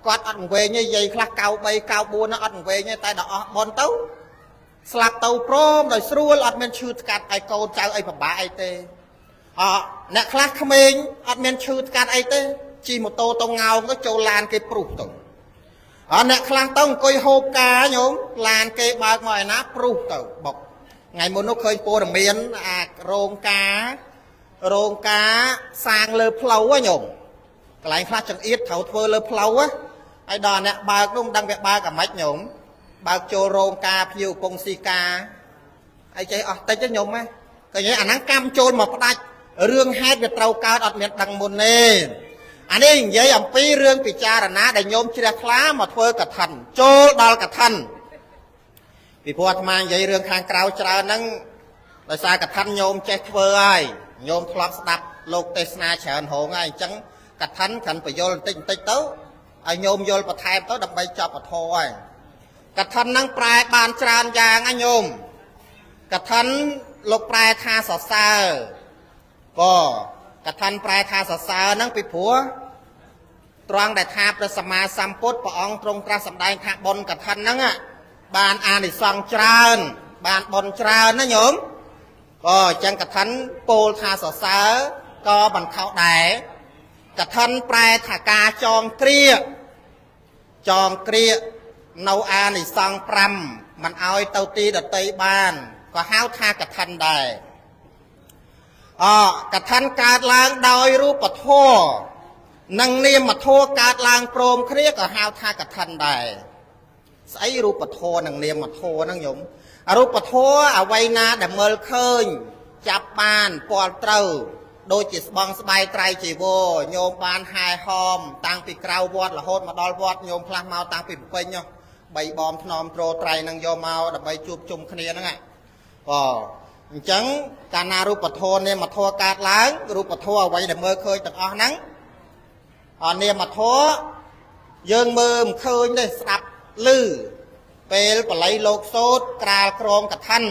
គាត់អត់វែងទេយាយខ្លះ93 94អត់វែងទេតែដល់អស់បុណ្យទៅស្លាប់ទៅព្រមដោយស្រួលអត់មានឈឺស្កាត់ឲ្យកូនចៅអីពិបាកអីទេអ្នកខ្លះក្មេងអត់មានឈឺស្កាត់អីទេជិះម៉ូតូទៅងោងទៅចូលឡានគេព្រុសទៅអ្នកខ្លះទៅអង្គុយហូបការញោមឡានគេបើកមកឯណាព្រុសទៅបុកថ្ងៃមុននោះឃើញព័ត៌មានអារោងការសាងលើផ្លូវញោមកន្លែងខ្លះចង្អៀតត្រូវធ្វើលើផ្លូវហើយដល់អ្នកបើកនោះមិនដឹងវាបើកអាម៉េចញោមបើកចូលរោងការភ្ញៀវពងស៊ីកាអីចេះអស់តិចញោមហ្នឹងឃើញអាហ្នឹងកម្មចូលមកផ្ដាច់រឿងហេតុវាត្រូវកើតអត់មានដឹងមុនទេអានេះនិយាយអំពីរឿងពិចារណាដែលញោមជ្រះថ្លាមកធ្វើកឋិនចូលដល់កឋិនពីព្រោះអាត្មានិយាយរឿងខាងក្រៅច្រើនហ្នឹងដោយសារកឋិនញោមចេះធ្វើហើយញោមធ្លាប់ស្ដាប់លោកទេសនាច្រើនហងហើយអញ្ចឹងកឋិនកាន់បញ្យលបន្តិចទៅឲ្យញោមយល់បន្ថែមទៅដើម្បីចប់ពធហើយកឋិនហ្នឹងប្រែបានច្រើនយ៉ាងណាញោមកឋិនលោកប្រែថាសរសើរក៏កឋិនប្រែថាសរសើរហ្នឹងពីព្រោះត្រង់ដែលថាព្រះសម្មាសម្ពុទ្ធព្រះអង្គទ្រង់ត្រាស់សម្ដែងថាបុណ្យកឋិនហ្នឹងបានអានិសង្សច្រើនបានបុណ្យច្រើនណាញោមក៏អញ្ចឹងកឋិនពោលថាសរសើរក៏មិនខុសដែរកឋិនប្រែថាការចងគ្រានៅអានិសង្ស5មិនឲ្យទៅទីដតីបានក៏ហៅថាកឋិនដែរកឋិនកើតឡើងដោយរូបធម៌និងនាមធម៌កើតឡើងព្រមគ្នាក៏ហៅថាកឋិនដែរស្អីរូបធម៌និងនាមធម៌ហ្នឹងញោមរូបធម៌អ្វីណាដែលមើលឃើញចាប់បានពាល់ត្រូវដូចជាស្បង់ស្បែកត្រៃជីវរញោមបានហែហោមតាំងពីក្រៅវត្តរហូតមកដល់វត្តញោមខ្លះមកតាំងពីភ្ពេញបីបំថ្នមត្រត្រៃនឹងយកមកដើម្បីជួបជុំគ្នាហ្នឹងអញ្ចឹងកាលណារូបធម៌នាមធម៌កើតឡើងរូបធម៌អ្វីដែលមើលឃើញទាំងអស់ហ្នឹងនាមធម៌យើងមើលមិនឃើញទេស្ដាប់ឮពេលបល័យលោកសូត្រក្រាលក្រមកឋិន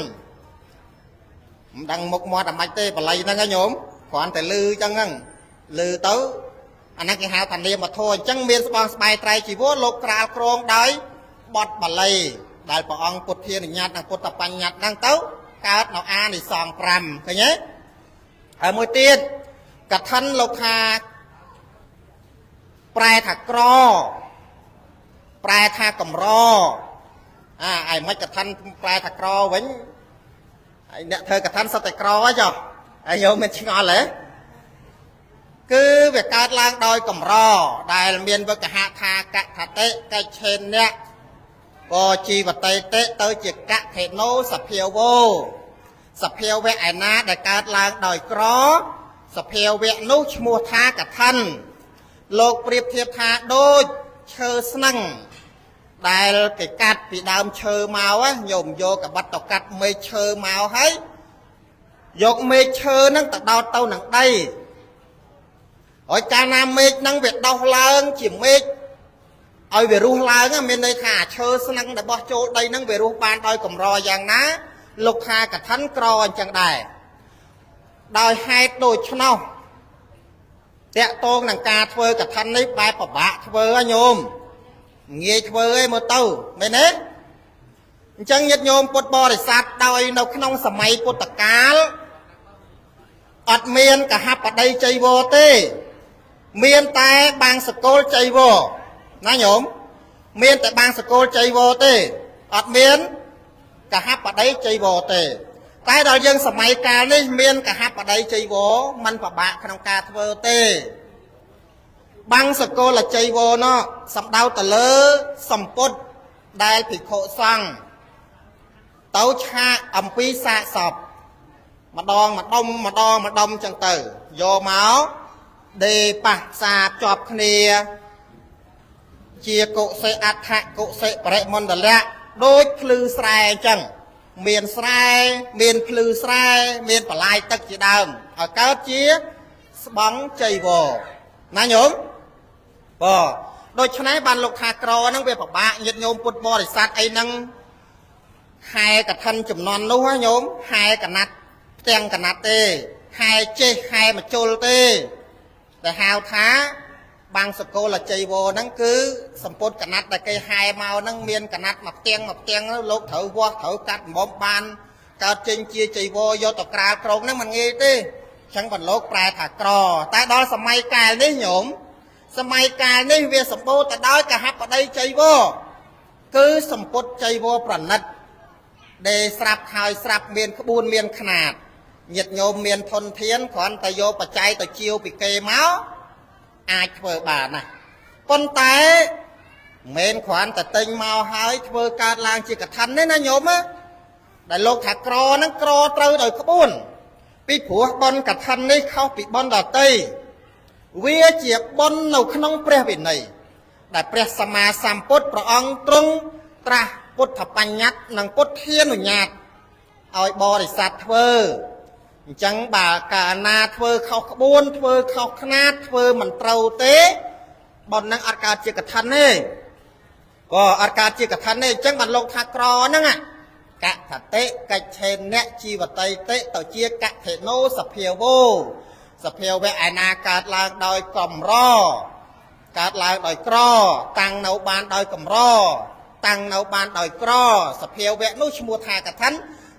មិនដឹងមុខមាត់អាម៉េចទេបល័យហ្នឹងញោមគ្រាន់តែឮអញ្ចឹងហ្នឹងឮទៅអាហ្នឹងគេហៅថានាមធម៌អញ្ចឹងមានស្បង់ស្បែកត្រៃជីវរលោកក្រាលក្រងដោយបទបល័យដែលព្រះអង្គពុទ្ធានុញ្ញាតនិងពុទ្ធបញ្ញត្តិហ្នឹងទៅកើតនៅអានិសង្ស5ឃើញទេហើយមួយទៀតកឋិនលោកថាប្រែថាក្រប្រែថាកម្រឯមិនកឋិនប្រែថាក្រវិញហើយអ្នកធ្វើកឋិនសត្វតែក្រហ៎ចុះហើយញោមមិនឆ្ងល់ទេគឺវាកើតឡើងដោយកម្រដែលមានវកហថាកថាតិកិច្ឆេនៈក៏ជីវតេតិទៅជាកថេណូសភាវោសភាវៈឯណាដែលកើតឡើងដោយក្រសភាវៈនោះឈ្មោះថាកឋិនលោកប្រៀបធៀបថាដូចឈើស្នឹងដែលគេកាត់ពីដើមឈើមកញោមយកកបិតទៅកាត់មែកឈើមកហើយយកមែកឈើហ្នឹងទៅដោតទៅនឹងដីហើយកាលណាមែកហ្នឹងវាដោះឡើងជាមែក ឲ្យវារស់ឡើងមានន័យថាឈើស្នឹងរបស់ចូលដីហ្នឹងវារស់បានដោយកម្រយ៉ាងណាលោកថាកឋិនក្រអញ្ចឹងដែរដោយហេតុដូច្នោះតាក់ទងនឹងការធ្វើកឋិននេះបែបពិបាកធ្វើញោមងាយធ្វើឯងមើលទៅមែនទេអញ្ចឹងញាតិញោមពុទ្ធបរិស័ទដោយនៅក្នុងសម័យពុទ្ធកាលអត់មានកហបតីចីវរទេមានតែបាងសកលចីវរណាញោមមានតែបាងសកលចីវរទេអត់មានកហបតីចីវរទេតែដល់យើងសម័យកាលនេះមានកហបតីចីវរมันពិបាកក្នុងការធ្វើទេបាំងសកលចីវរនោះសំដៅទៅលើសម្ពុតដែលភិក្ខុសង្ឃទៅឆាកអំពីសាកសពម្ដងចឹងទៅយកមកដេប៉ះផ្សារភ្ជាប់គ្នាជាកុសិអដ្ឋកុសិបរិមណ្ឌលៈដូចភ្លឺស្រែអញ្ចឹងមានស្រែមានភ្លឺស្រែមានបលាយទឹកជាដើមឲ្យកើតជាស្បង់ចីវរណាញោមដូច្នេះបានលោកថាក្រហ្នឹងវាពិបាកញាតិញោមពុទ្ធបរិស័ទអីហ្នឹងហែកឋិនចំនួននោះញោមហែកណាត់ផ្ទាំងកណាត់ទេហែចេះហែមជុលទេដែលហៅថាបាំងសកលចីវរហ្នឹងគឺសម្ពុតកណាត់ដែលគេហែមកហ្នឹងមានកណាត់មកផ្ទាំងលោកត្រូវវាស់ត្រូវកាត់បំបានកើតចេញជាចីវរយកទៅក្រាលក្រងហ្នឹងមិនងាយទេអញ្ចឹងបានលោកប្រែថាក្រតែដល់សម័យកាលនេះញោមសម័យកាលនេះវាសម្បូរទៅដោយកហបតីចីវរគឺសម្ពុតចីវរប្រណិតដែលស្រាប់ហើយស្រាប់មានក្បួនមានຂ្នាតញាតិញោមមានធនធានគ្រាន់តែយកបច្ច័យទៅជាវពីគេមកអាចធ្វើបានណាប៉ុន្តែមិនគ្រាន់តែទិញមកហើយធ្វើកើតឡើងជាកឋិនទេណាញោមដែលលោកថាក្រហ្នឹងក្រត្រូវដោយក្បួនពីព្រោះបនកឋិននេះខុសពីបនដតីវាជាបននៅក្នុងព្រះវិន័យដែលព្រះសម្មាសម្ពុទ្ធព្រះអង្គទ្រង់ត្រាស់ពុទ្ធបញ្ញត្តិនិងពុទ្ធានុញ្ញាតឲ្យបរិស័ទធ្វើអញ្ចឹងបើកាលណាធ្វើខុសក្បួនធ្វើខុសຂ្នាតធ្វើមិនត្រូវទេបននឹងអត់កើតជាកឋិនទេក៏អត់កើតជាកឋិនទេអញ្ចឹងបានលោកថាក្រហ្នឹងកថតិកិច្ឆេនៈជីវតិតិទៅជាកថេណូសភាវោសភាវៈឯណាកើតឡើងដោយកំរកើតឡើងដោយក្រតាំងនៅបានដោយកំរតាំងនៅបានដោយក្រសភាវៈនោះឈ្មោះថាកឋិន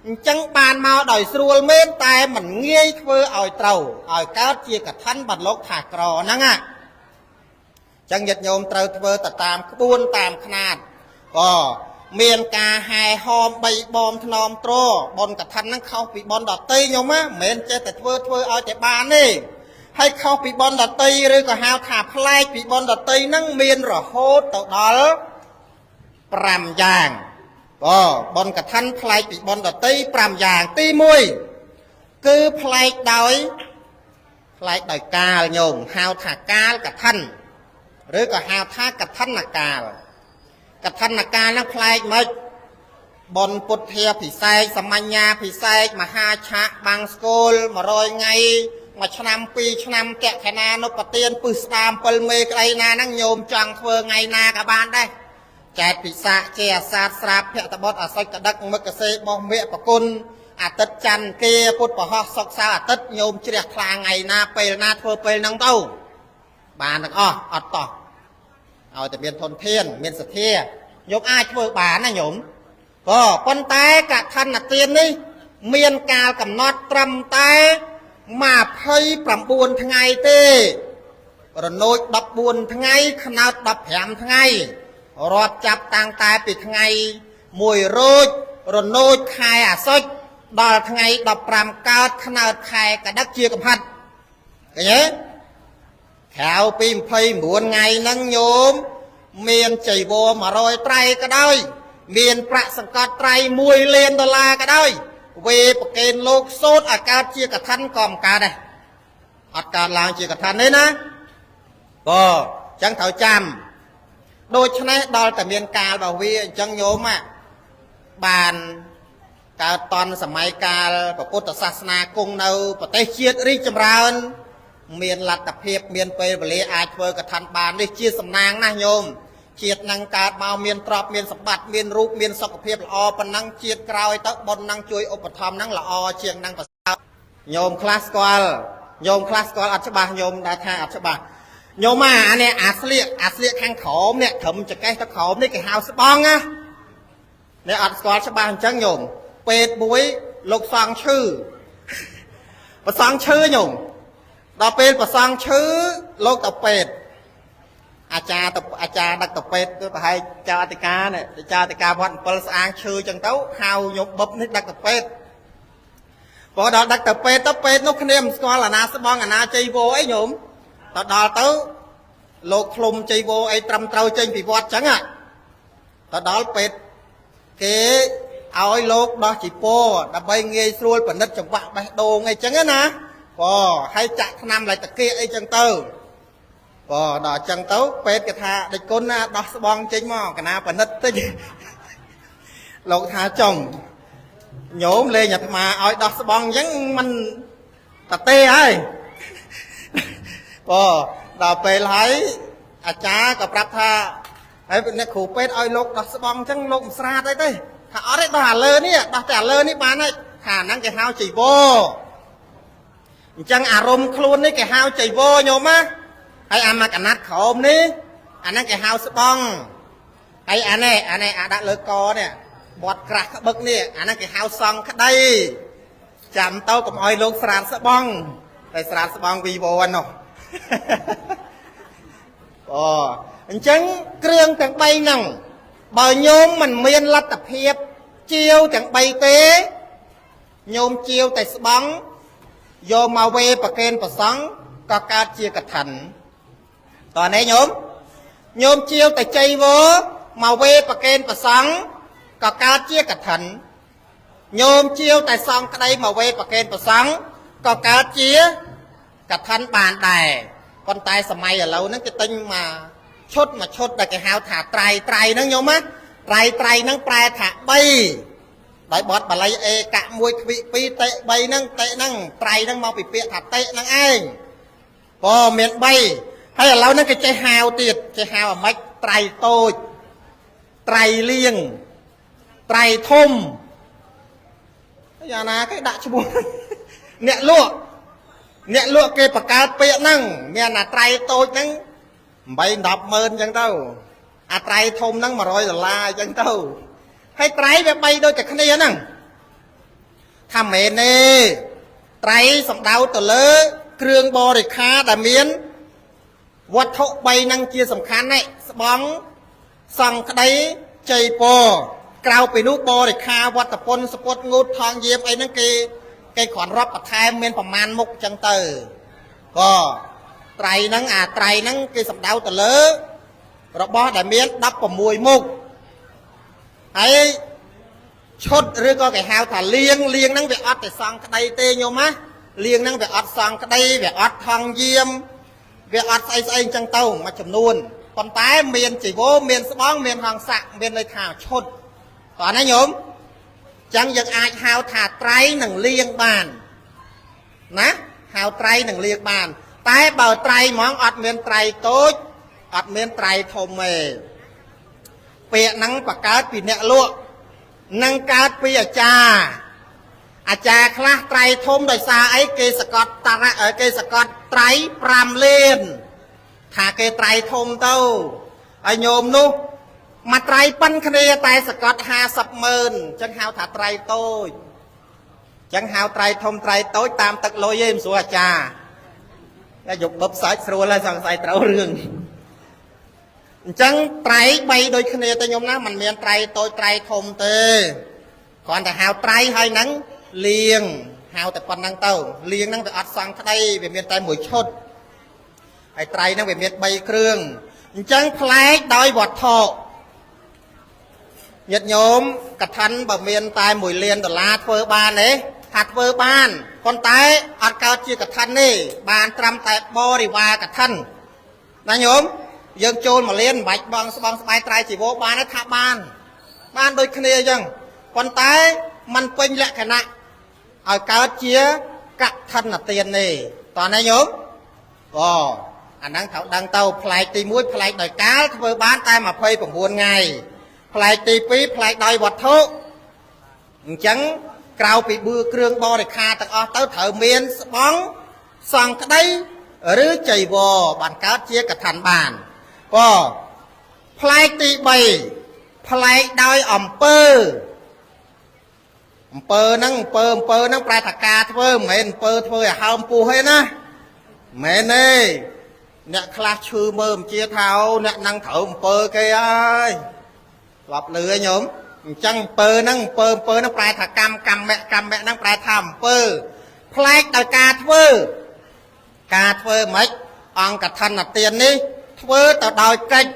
អញ្ចឹងបានមកដោយស្រួលមែនតែមិនងាយធ្វើឲ្យត្រូវឲ្យកើតជាកឋិនបានលោកថាក្រហ្នឹងអញ្ចឹងញាតិញោមត្រូវធ្វើទៅតាមក្បួនតាមຂ្នាតក៏មានការហែហោមបីបំថ្នមទ្របនកឋិនហ្នឹងខុសពីបនដតីញោមមិនមែនចេះតែធ្វើឲ្យតែបានទេហើយខុសពីបនដតីឬក៏ហៅថាប្លែកពីបនដតីហ្នឹងមានរហូតទៅដល់5យ៉ាងបនកឋិនប្លែកពីបនដតី5យ៉ាងទី1គឺប្លែកដោយកាលញោមហៅថាកាលកឋិនឬក៏ហៅថាកឋិនកាលកឋិនកាលហ្នឹងប្លែកមិនបនពុទ្ធាភិសេកសមញ្ញាភិសេកមហាឆាកបាំងស្គល100ថ្ងៃ1ឆ្នាំ2ឆ្នាំកខណានុបទានពឹសស្ដាម7មេក្តីណាហ្នឹងញោមចង់ធ្វើថ្ងៃណាក៏បានដែរចែកពិសាជាអាសាទស្រាបភក្តបុត្រអសិកដឹកមឹកសេបោះមេប្រគុណអាទិត្យច័ន្ទគេពុទ្ធប្រហោះសុកសៅអាទិត្យញោមជ្រះថ្លាថ្ងៃណាពេលណាធ្វើពេលហ្នឹងទៅបានទាំងអស់អត់តោះឲ្យតែមានធនធានមានសទ្ធាញោមអាចធ្វើបានណាញោមក៏ប៉ុន្តែកឋិនទាននេះមានកាលកំណត់ត្រឹមតែ29ថ្ងៃទេរនោច14ថ្ងៃខ្នោត15ថ្ងៃរាប់ចាប់តាំងតែពីថ្ងៃ1រោចរនោចខែអាសុចដល់ថ្ងៃ15កើតខ្នោតខែកដឹកជាកំហិតឃើញទេក្រៅពី29ថ្ងៃហ្នឹងញោមមានចីវរ100ត្រៃក៏ដោយមានប្រាក់សង្កត់ត្រៃ$1លានក៏ដោយវេប្រកេនលោកសូត្រឲ្យកើតជាកឋិនក៏មិនកើតដែរអត់កើតឡើងជាកឋិនទេណាក៏អញ្ចឹងត្រូវចាំដូច្នេះដល់តែមានកាលរបស់វាអញ្ចឹងញោមបានកើតតនសម័យកាលពុទ្ធសាសនាគង់នៅប្រទេសជាតិរីកចម្រើនមានលទ្ធភាពមានពេលវេលាអាចធ្វើកឋិនបាននេះជាសំណាងណាស់ញោម ជាតិនឹងកើតមកមានទ្រព្យមានសម្បត្តិមានរូបមានសុខភាពល្អប៉ុណ្ណឹងជាតិក្រោយទៅបុណ្យនឹងជួយឧបត្ថម្ភនឹងល្អជាងនឹងប្រសើរញោមខ្លះស្គាល់ញោមខ្លះស្គាល់អត់ច្បាស់ញោមដែលថាអត់ច្បាស់ញោមអានេះអាស្លៀកខាងក្រោមនេះត្រឹមចកេះទៅក្រោមនេះគេហៅស្បង់ណានេះអត់ស្គាល់ច្បាស់អញ្ចឹងញោមពេទ្យមួយលោកសង្ឃឈឺប្រសងឈឺញោមដល់ពេលប្រសងឈឺលោកទៅពេទ្យអាចារ្យដឹកទៅពេទ្យទៅប្រហែលចៅអធិការនេះចៅអធិការវត្ត7ស្អាងឈឺអញ្ចឹងទៅហៅញោមបឹបនេះដឹកទៅពេទ្យព្រោះដល់ដឹកទៅពេទ្យទៅពេទ្យនោះគ្នាមិនស្គាល់អាណាស្បង់អាណាជ័យវោអីញោមទៅដល់ទៅលោកឃ្លុំជ័យវោអីត្រឹមត្រូវចេញពីវត្តអញ្ចឹងទៅដល់ពេទ្យគេឲ្យលោកដោះជីពោដើម្បីងាយស្រួលពិនិត្យចង្វាក់បេះដូងអីចឹងណាហើយចាក់ថ្នាំឡៃតាគៀអីចឹងទៅដល់ចឹងទៅពេទ្យគេថាដេចគុណណាដោះស្បង់ចេញមកកណាពិនិត្យតិចលោកថាចំញោមលេងអាត្មាឲ្យដោះស្បង់ចឹងមិនតទេហើយដល់ពេលហើយអាចារ្យក៏ប្រាប់ថាហើយអ្នកគ្រូពេទ្យឲ្យលោកដោះស្បង់ចឹងលោកមិនស្រាតអីទេថាអត់ទេដោះអាលើនេះដោះតែអាលើនេះបានហើយថាហ្នឹងគេហៅចៃវរអញ្ចឹងអារម្មណ៍ខ្លួននេះគេហៅចៃវរញោមណាហើយអាមកកណាត់ក្រោមនេះអាហ្នឹងគេហៅស្បង់ហើយអានេះអាដាក់លើកនេះបត់ក្រាស់ក្បឹកនេះអាហ្នឹងគេហៅសង្ឃក្តីចាំទៅកុំឲ្យលោកស្រាតស្បង់តែស្រាតស្បង់វីវោហ្នឹងអញ្ចឹងគ្រឿងទាំង3ហ្នឹងបើញោមមិនមានលទ្ធភាពជាវទាំង3ទេញោមជាវតែស្បង់យកមកវេប្រកេនប្រសង់ក៏កើតជាកឋិនតើនេះញោមជាវតែចៃវរមកវេប្រកេនប្រសង់ក៏កើតជាកឋិនញោមជាវតែសង្ឃក្តីមកវេប្រកេនប្រសង់ក៏កើតជាកឋិនបានដែរប៉ុន្តែសម័យឥឡូវហ្នឹងគេទិញមកឈុតដែលគេហៅថាត្រៃហ្នឹងញោមណាត្រៃហ្នឹងប្រែថា3ដោយបទបាលីអេកៈ1ខ្វិ2តេ3ហ្នឹងតេហ្នឹងត្រៃហ្នឹងមកពីពាក្យថាតេហ្នឹងឯងមាន3ហើយឥឡូវហ្នឹងគេចេះហៅទៀតចេះហៅអាម៉េចត្រៃតូចត្រៃលៀងត្រៃធំយ៉ាងណាគេដាក់ឈ្មោះអ្នកលក់គេបង្កើតពាក្យហ្នឹងមានអាត្រៃតូចហ្នឹង8-10ម៉ឺនអញ្ចឹងទៅអាត្រៃធំហ្នឹង$100អញ្ចឹងទៅហើយត្រៃវា3ដូចតែគ្នាហ្នឹងថាមែនទេត្រៃសំដៅទៅលើគ្រឿងបរិក្ខារដែលមានវត្ថុ3ហ្នឹងជាសំខាន់ណាស់ស្បង់សង្ឃក្តីជ័យពរក្រៅពីនោះបរិក្ខារវត្តពន្ធសពុតងូតថងយាមអីហ្នឹងគេគ្រាន់រាប់បន្ថែមមានប្រមាណមុខអញ្ចឹងទៅត្រៃហ្នឹងអាត្រៃហ្នឹងគេសំដៅទៅលើរបស់ដែលមាន16មុខហើយឈុតឬក៏គេហៅថាលៀងហ្នឹងវាអត់តែសង្ឃក្តីទេញោមណាលៀងហ្នឹងវាអត់សង្ឃក្តីវាអត់ថងយាមវាអត់ស្អីអញ្ចឹងទៅមួយចំនួនប៉ុន្តែមានជីវរមានស្បង់មានហង្ស័កមានន័យថាឈុតតោះណាញោមអញ្ចឹងយើងអាចហៅថាត្រៃនិងលៀងបានណាហៅត្រៃនិងលៀងបានតែបើត្រៃហ្មងអត់មានត្រៃតូចអត់មានត្រៃធំទេពាក្យហ្នឹងបកើតពីអ្នកលក់នឹងកើតពីអាចារ្យខ្លះត្រៃធំដោយសារអីគេសកត់គេសកត់ត្រៃ5លានថាគេត្រៃធំទៅហើយញោមនោះមួយត្រៃប៉ុនគ្នាតែសកត់50ម៉ឺនអញ្ចឹងហៅថាត្រៃតូចអញ្ចឹងហៅត្រៃធំត្រៃតូចតាមទឹកលុយឯងមិនស្រួលអាចារ្យតែយកបឹបសាច់ស្រួលហើយសង្ស័យត្រូវរឿងអញ្ចឹងត្រៃ3ដូចគ្នាទៅញោមណាមិនមានត្រៃតូចត្រៃធំទេគ្រាន់តែហៅត្រៃហើយហ្នឹងលៀងហៅតែប៉ុណ្្នឹងទៅលៀងហ្នឹងវាអត់សង់ក្តីវាមានតែមួយឈុតហើយត្រៃហ្នឹងវាមាន3គ្រឿងអញ្ចឹងផ្លែកដោយវត្ថុញាតិញោមកឋិនបើមានតែ$1លានធ្វើបានទេថាធ្វើបានប៉ុន្តែអត់កើតជាកឋិនទេបានត្រឹមតែបរិវារកឋិនណាញោមយើងចូល$1លានមិនបាច់បងស្បង់ស្បែកត្រៃជីវរបានទេថាបានដូចគ្នាអញ្ចឹងប៉ុន្តែมันពេញលក្ខណៈឲ្យកើតជាកឋិនទានទេតោះណាញោម anh đang thảo đang tàu play tì muối play đòi cá vừa bán tay mà phơi bằng buồn ngày play tì pí play đòi vật thô chẳng cào bị bưa krương bo để kha tắc o tới thợ miên bóng xong cái đấy rứ chảy bò bàn cá chia cả thành bàn bò play tì bầy play đòi pơ năng play thạc ca thơ mền pơ thơ à hông pu hết á mền ơi nè class chư mơm chia thao nè năng thở pơ cây ơi lọp lừa nhóm chẳng pơ năng play thạc cam mẹ năng play thầm pơ play đòi ca thơ mấy ông cả thân là tiền đi thơ tao đòi cách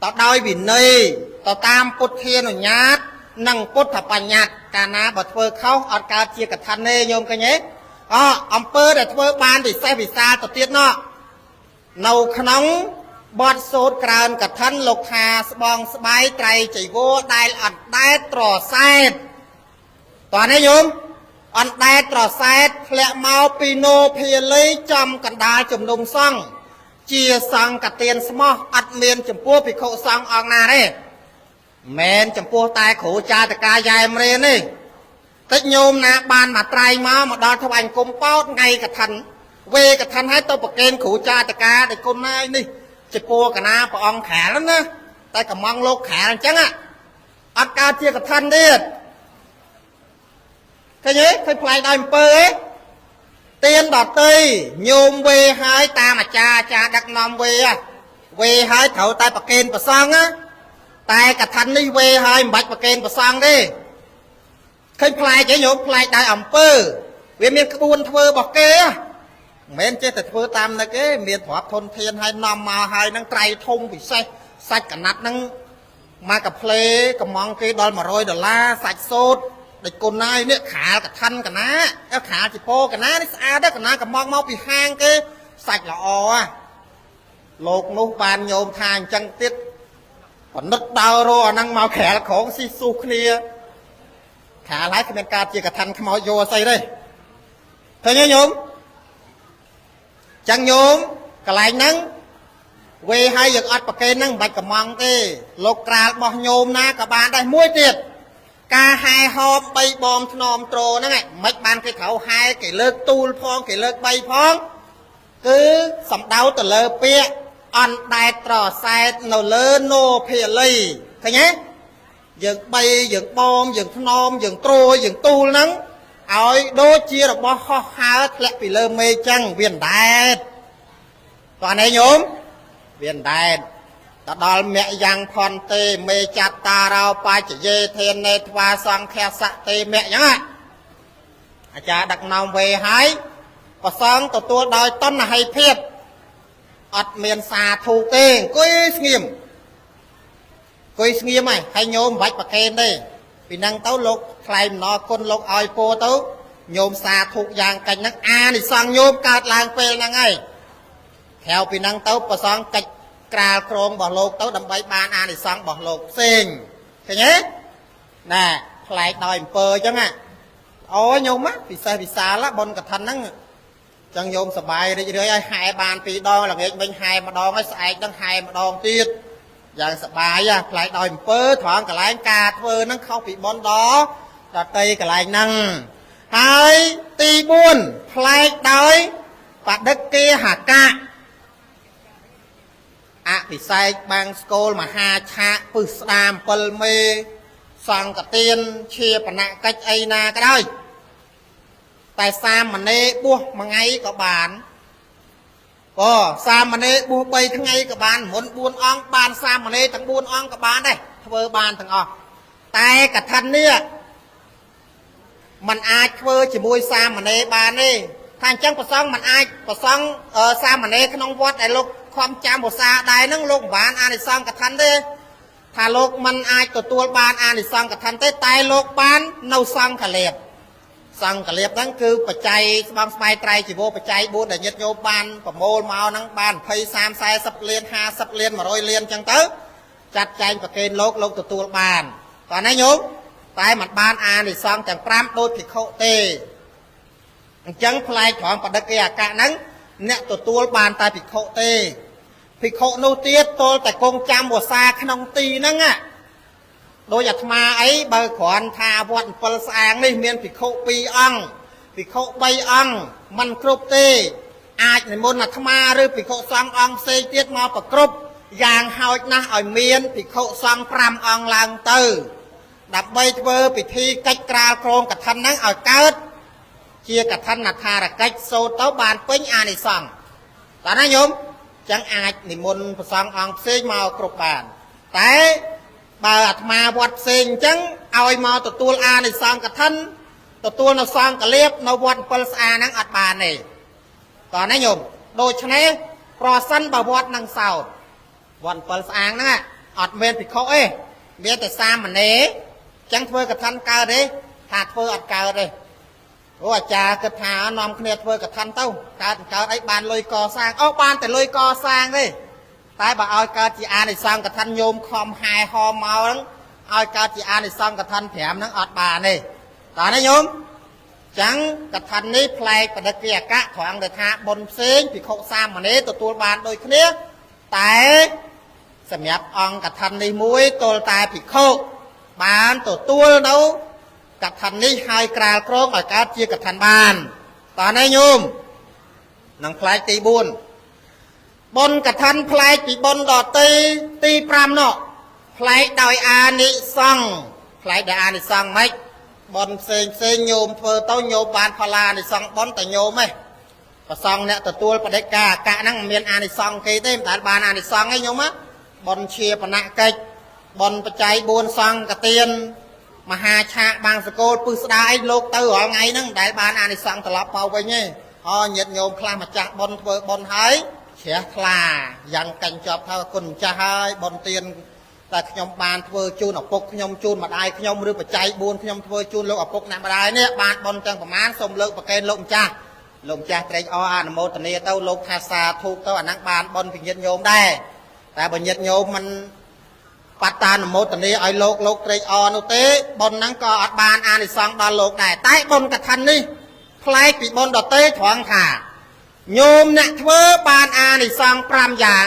tao đòi vì nơi tao tam bút thiên rồi nhát năng bút thập bà nhạt cả ná bà thơ khóc ọt ca chia cả thân nê nhôm cái nhé ông pơ để thơ ban thì xe vì xa tao tiết nó nâu khóng bọt sốt kràn cả thân lục hà bong bái trầy chỉ vô đai ọt đai trò xét toàn ấy nhôm ọt đai trò xét lẹ mau pino phê lấy chom cẩn đá chùm nông xong chia xong cả tiền smó ọt miền chùm pua bị khổ xong ọt nà đấy mẹn chùm pua tai khổ cha ta ca dài mrên đi tích nhôm nà ban mà trai máu mà đo thâu anh cung bót ngay cả thân về cả thân hết tôi bật kênh khổ cha ta ca để con này đi chùm pua cả na bà ông khả lắm á tay cả mong lô khả lắm chẳng á ọt ca chia cả thân đi cái nhé phải play đòi pơ ấy tiền đọt tây nhôm về hai ta mà cha đặt nòng về hai thầu tay bạc kênh bạc xong á tay cả thân đi về hai bạch bạc kênh bạc xong đi khơi play chế nhôm play đòi ẩm pơ vì miền cái buôn thơ bọc kê á miền chế thật thơ tam này cái miền thoát thôn thiên hai nằm mà hai năng trai thông bị say sạch cả nát năng mà cả play cả mong cái đòi mà rồi $1 sạch sốt để con này nè khả cả thân cả ná áo khả chỉ po cả ná đấy sao đó cả ná cả mong mau bị hang cái sạch là à lột nút bàn nhôm thang chân tiết còn nứt đau rồi năng mau khẽ là khổ xì xu kia khả lái cái bên ca chỉ cả thân không mau vô xây đây thấy nhớ nhôm chẳng nhôm cả lại nắng về hai giờ ăn bạc kê nắng bạch cả mong cái lột ra bỏ nhôm ná cả bạn đây muối tiệt ca hai hôm bay bom nòm trồ nó này mấy ban cái thầu hai cái lơ tu phong cái lơ bay phong cứ sắm đau từ lơ pia ăn đại trò sai nô lơ nô phê lì thấy nhé dừng bay dừng bom dừng nòm dừng trồ dừng tu nắng ôi đôi chia được bao ho ha lẹ bị lơ mê chăng viên đại toàn này nhốm viên đại ta đòi mẹ giang con tê mê chặt ta rau pa chỉ dê thiên nê thoa sang khe sạ tê mẹ nhá cha đặt nòng về hái và sang tụi tôi đòi tân là hay phiệt ọt miền xà thù tê cối nghiêm mày hay nhôm vạch bạc khen đây vì năng tấu lục khai nó con lục oi po tấu nhôm xà thụ giang cạnh năng a thì sang nhôm cát làng phê năng ấy theo vì năng tấu và sang cạnh cà krong bỏ lột tấu đâm bay ban an thì sang bỏ lột xinh thấy nhé nè lại đòi pơ chứ à ôi nhôm á vì xa lá bon cả thân nắng chẳng nhôm sờ bài đi dưới ai hai bàn vì đo là người bên hai mà đo mới sai đang hai mà đo tiết dạng sờ bài à lại đòi pơ thoáng cả lại cà thơ nó không bị bon đó là tây cả lại năng hai ti buôn lại đòi và đất kia hạt ca thì sai bang school mà ha cha pư sam pal mê sang cả tiền chia bản nạ cách ai na cái đây tại sao mà nê bua mà ngay có bán sao mà nê bua bay thằng ngay cả bán muốn buôn ong bán sao mà nê thằng buôn ong cả bán đây vơ bán thằng ong tại cả thân nè mình ai vơ chỉ mua sao mà nê bán đi thằng chẳng có xong mình ai có xong sao mà nê không vót đại lụcความจำภาษาได้นั่งโลกบ้านอ่านในซองกับทันเด้ถ้าโลกมันอายตัวบ้านอ่านในซองกับทันเต้ตายโลกบ้านเน่าซองกะเลียบซองกะเลียบนั่นคือปัจจัยบางสมัยไตรจิโบปัจจัยบุญแต่ยึดโยบ้านประโมลมาเอานั่งบ้านไพศาล40 เลียน50 เลียน100 เลียนจังเต้จัดใจประเกณฑ์โลกตัวบ้านตอนนั้นโยมตายหมัดบ้านอ่านในซองจังปรามโดยผิดเขาเตจังพลายถอนปัดเกียกะนั้น អ្នកទទួលបានតែភិក្ខុទេភិក្ខុនោះទៀតទល់តែគង់ចាំវសាក្នុងទីហ្នឹងដោយអាត្មាអីបើគ្រាន់ថាវត្ត7ស្អាងនេះមានភិក្ខុ2អង្គភិក្ខុ3អង្គมันគ្រប់ទេអាចនិមន្តអាត្មាឬភិក្ខុសង្ឃអង្គផ្សេងទៀតមកប្រគ្រប់យ៉ាងហោចណាស់ឲ្យមានភិក្ខុសង្ឃ5អង្គឡើងទៅដើម្បីធ្វើពិធីកិច្ចក្រាលក្រងកឋិនហ្នឹងឲ្យកើតជាកឋិនថារកិច្ចសូត្រទៅបានពេញអានិសង្ឃតើណាញោមចឹងអាចនិមន្តព្រះសង្ឃអង្គផ្សេងមកគ្រប់បានតែបើអាត្មាវត្តផ្សេងអញ្ចឹងឲ្យមកទទួលអានិសង្ឃកឋិនទទួលនៅសង្ឃកលៀបនៅវត្ត7ស្អាហ្នឹងអត់បានទេតើណាញោមដូច្នេះប្រសិនបើវត្តនឹងសោតវត្ត7ស្អាងហ្នឹងអត់មានភិក្ខុទេមានតែសាមណេរចឹងធ្វើកឋិនកើតទេថាធ្វើអត់កើតទេអូអាចារ្យគិតថានាំគ្នាធ្វើកឋិនទៅកើតអីបានលុយកសាងអូបានតែលុយកសាងទេតែបើឲ្យកើតជាអានិសង្ឃកឋិនញោមខំហែហមមកហ្នឹងឲ្យកើតជាអានិសង្ឃកឋិន5ហ្នឹងអត់បានទេតើណាញោមចឹងកឋិននេះផ្លែកបដិគិអកៈត្រង់ដែលថាបុណ្យផ្សេងភិក្ខុសាមណេរទទួលបានដូចគ្នាតែសម្រាប់អង្គកឋិននេះមួយទល់តែភិក្ខុបានទទួលនៅកឋិននេះហើយក្រាលក្រងឲ្យកើតជាកឋិនបានតើណាញោមនឹងផ្លែកទី4បុណ្យកឋិនផ្លែកពីបុណ្យដតីទី5នោះផ្លែកដោយអានិសង្ឃផ្លែកដោយអានិសង្ឃម៉េចបុណ្យផ្សេងញោមធ្វើទៅញោមបានផល្លាអានិសង្ឃបុណ្យតែញោមទេព្រះសង្ឃអ្នកទទួលបដិកាអកៈហ្នឹងមានអានិសង្ឃគេទេមិនដែលបានអានិសង្ឃទេញោមបុណ្យជាបណកិច្ចបុណ្យបច្ច័យ4សង្ឃកទានមហាឆាកបាំងសកលពឹសស្ដាអីលោកទៅរាល់ថ្ងៃហ្នឹងមិនដែលបានអានិសង្ឃត្រឡប់មកវិញទេញាតិញោមខ្លះម្ចាស់បុណ្យធ្វើបុណ្យហើយជ្រះថ្លាយ៉ាងកាញ់ជាប់ថាគុណម្ចាស់ហើយបុណ្យទានតែខ្ញុំបានធ្វើជូនឪពុកខ្ញុំជូនម្ដាយខ្ញុំឬបច្ច័យ4ខ្ញុំធ្វើជូនលោកឪពុកអ្នកម្ដាយនេះបានបុណ្យទាំងប្រមាណសូមលើកប្រកេនលោកម្ចាស់ត្រេកអរអនុមោទនាទៅលោកថាសាធុទៅអាហ្នឹងបានបុណ្យពីញាតិញោមដែរតែបើញាតិញោមមិនបត្តានុមោទនាឲ្យលោកត្រេកអរនោះទេបុណ្យហ្នឹងក៏អត់បានអានិសង្ឃដល់លោកដែរតែបុណ្យកឋិននេះផ្លែកពីបុណ្យដទៃត្រង់ថាញោមអ្នកធ្វើបានអានិសង្ឃ5យ៉ាង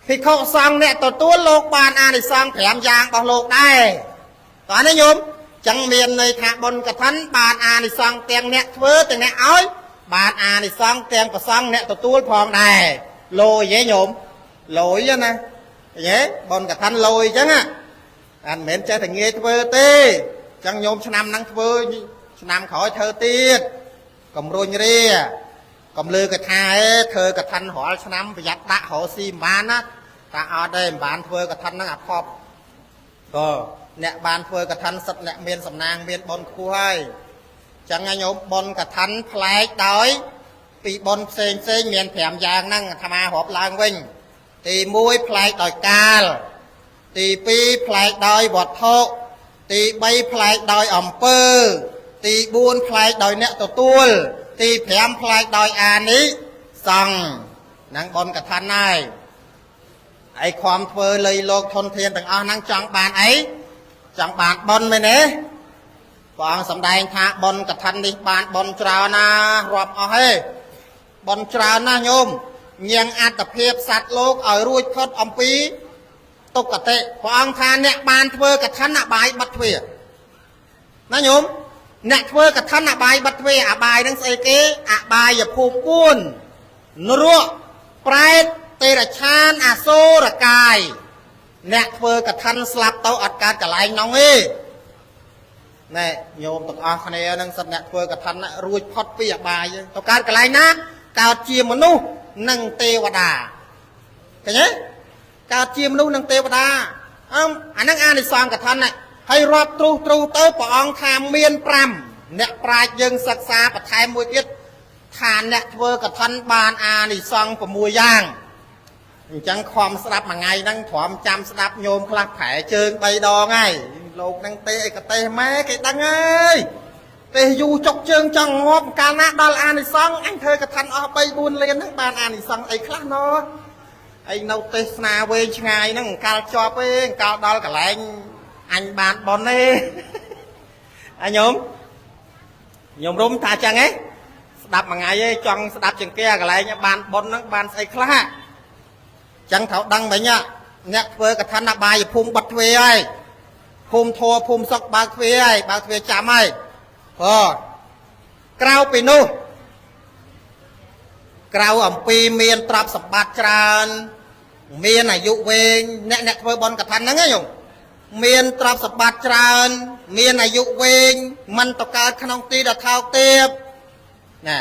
ភិក្ខុសង្ឃអ្នកទទួលលោកបានអានិសង្ឃ5យ៉ាងរបស់លោកដែរតើណាញោមចឹងមានន័យថាបុណ្យកឋិនបានអានិសង្ឃទាំងអ្នកធ្វើទាំងអ្នកឲ្យបានអានិសង្ឃទាំងប្រសង្ឃអ្នកទទួលផងដែរលយហ៎ញោមលយណាឃើញទេបុណ្យកឋិនលយចឹងអត់មែនចេះតែងាយធ្វើទេចឹងញោមឆ្នាំហ្នឹងធ្វើឆ្នាំក្រោយធ្វើទៀតកុំរុញរាកុំលឺកថាធ្វើកឋិនរាល់ឆ្នាំប្រយ័ត្នដាក់រកស៊ីមិនបានណាតែអត់ទេមិនបានធ្វើកឋិនហ្នឹងអាផប់ក៏អ្នកបានធ្វើកឋិនសិតអ្នកមានសំណាងមានបុណ្យខ្ពស់ហើយចឹងញោមបុណ្យកឋិនផ្លែកដោយពីបុណ្យផ្សេងមាន5យ៉ាងហ្នឹងអាត្មារាប់ឡើងវិញទី1ផ្លែកដោយកាលទី2ផ្លែកដោយវត្ថុទី3ផ្លែកដោយអំពើទី4ផ្លែកដោយអ្នកទទួលទី5ផ្លែកដោយអានិសង្ឃហ្នឹងបុណ្យកឋិនហើយឯខំធ្វើលៃលោកធនធានទាំងអស់ហ្នឹងចង់បានអីចង់បានបុណ្យមែនទេព្រះអង្គសម្ដែងថាបុណ្យកឋិននេះបានបុណ្យច្រើនណារាប់អស់ទេបុណ្យច្រើនណាញោមញៀងអត្តភាពសត្វលោកឲ្យរួចផុតអំពីទុក្ខតិព្រះអង្គថាអ្នកបានធ្វើកឋិនអបាយបិទទ្វារណាញោមអ្នកធ្វើកឋិនអបាយបិទទ្វារអបាយនឹងស្អីគេអបាយភូមិ4នរកប្រែតទេរឆានអសូរកាយអ្នកធ្វើកឋិនស្លាប់ទៅអត់កើតកន្លែងនោះទេណែញោមទាំងអស់គ្នានឹងសិតអ្នកធ្វើកឋិនរួចផុតពីអបាយទៅកើតកន្លែងណាកើតជាមនុស្សនិងទេវតាឃើញទេកើតជាមនុស្សនិងទេវតាអាហ្នឹងអានិសង្ឃកឋិនហើយរាប់ទ្រុសទៅព្រះអង្គថាមាន5អ្នកប្រាជ្ញយើងសិក្សាបន្ថែមមួយទៀតថាអ្នកធ្វើកឋិនបានអានិសង្ឃ6យ៉ាងអញ្ចឹងខំស្ដាប់មួយថ្ងៃហ្នឹងទ្រាំចាំស្ដាប់ញោមខ្លះប្រែជើង3ដងហើយលោកហ្នឹងទេឯកទេសម៉ែគេដឹងហើយទេយូចុកជើងចង់ងាប់កាលណាដល់អានិសង្ឃអញធ្វើកឋិនអស់3 4លានហ្នឹងបានអានិសង្ឃអីខ្លះណោះឯងនៅទេសនាវែងឆ្ងាយហ្នឹងកាលជាប់ទេកាលដល់កន្លែងអញបានបនទេញោមរុំថាចឹងហ៎ đạp mà ngày ấy chọn đạp chừng kia cái này nhá bàn bón nó bàn xây khá chẳng thảo đăng vậy nhá nhạc với cái thanh là bài phum bật thuê ai phum thua phum sọc ba thuê chạm ai Krau pinu Krau ẩm pi miền trap sập bát tràn miền này dụ về nẹt nẹt với bon cả thanh nắng ấy nhung miền trap sập bát tràn miền này dụ vềมันตกการขนมตีดาเท้าเตียบnè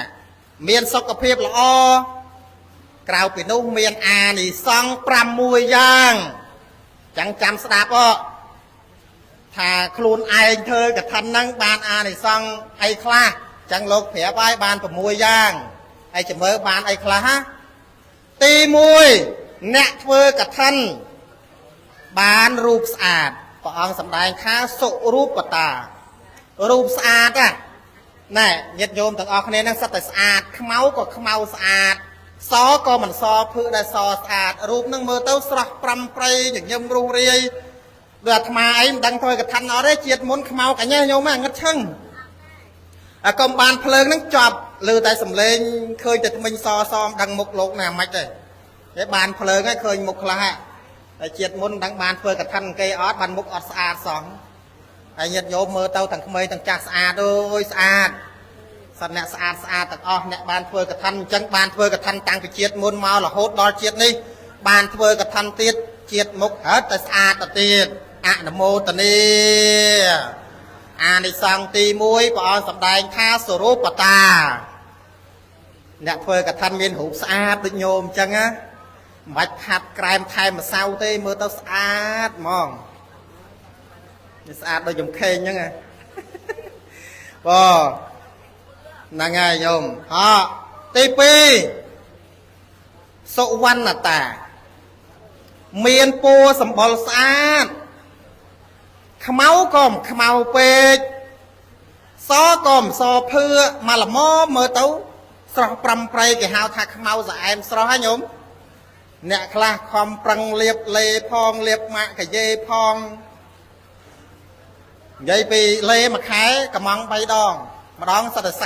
miền sọcกระเพียบละอ้อกราวปีนู้เมียนอานี่ซองปรำมวยย่างจังจำสดาปะถ้าครูนไอเธอกับทันนั่งบานอานี่ซองไอคลาจังโลกเผียใบบานปมวยย่างไอจะเมื่อบานไอคลาฮะตีมวยแนะเธอกับทันบานรูปสะอาดปะองสำได้ค้าสุรูปตารูปสะอาดอ่ะนี่ยัดโยมต่างออกคะแนนนั่งสัตย์สะอาดขมเอาก็ขมเอาสะอาดซอก็มันซอเพื่อได้ซอสะอาดรูปนั่งมือเต้าสระปรำไปอย่างยมรูเรียเดือดมาไอ้ดังถอยกับทันเอาได้เจียดมุนขมเอากันเนี่ยโยมงัดช่างกรมบานเพลิงนั่งจับลือแต่สำเร็จเคยจะมิงซอดังมุกโลกน่ะไม่ได้ไอ้บานเพลิงไอ้เคยมุกละฮะไอ้เจียดมุนดังบานเพลิงกับทันเกยออดบานมุกออดสะอาดสองไอ้ยัดโยมมือเต้าต่างขมายต่างจักสะอาดโดยสะอาดสัตว์เนี่ยสะอาดต่างอ้อเนี่ยบานเฟือกับทันจังบานเฟือกับทันต่างไปเจียดมุนมาหล่อโหดดอเจียดนี่บานเฟือกับทันตีดเจียดมุกแต่สะอาดแต่ตีดอะนโมตนีในสังตีมวยปอนสำได้ข้าสรูปตาเนี่ยเฟือกับทันเมียนหูสะอาดดิโยมจังอะมัดขัดกลายมาไทยมาเศร้าเต้มือเต้าสะอาดมองสะอาดโดยยมเคงยังไงนั่งไงโยมตีปีสุวรรณตาเมียนปูสมบูรณ์สะอาดขมเอากอมขมเอาเป็ดซอกอมซอเพื่อมาละม้อเมื่อเต้าสระปรำไปกี่หาวทักขมเอาสะอาดสระให้โยมเนี่ยคลาคอมปรังเลียบเลพองเลียบมะกับเยพองเยไปเลมาขายกระมังใบดองมาดองสัตว์$40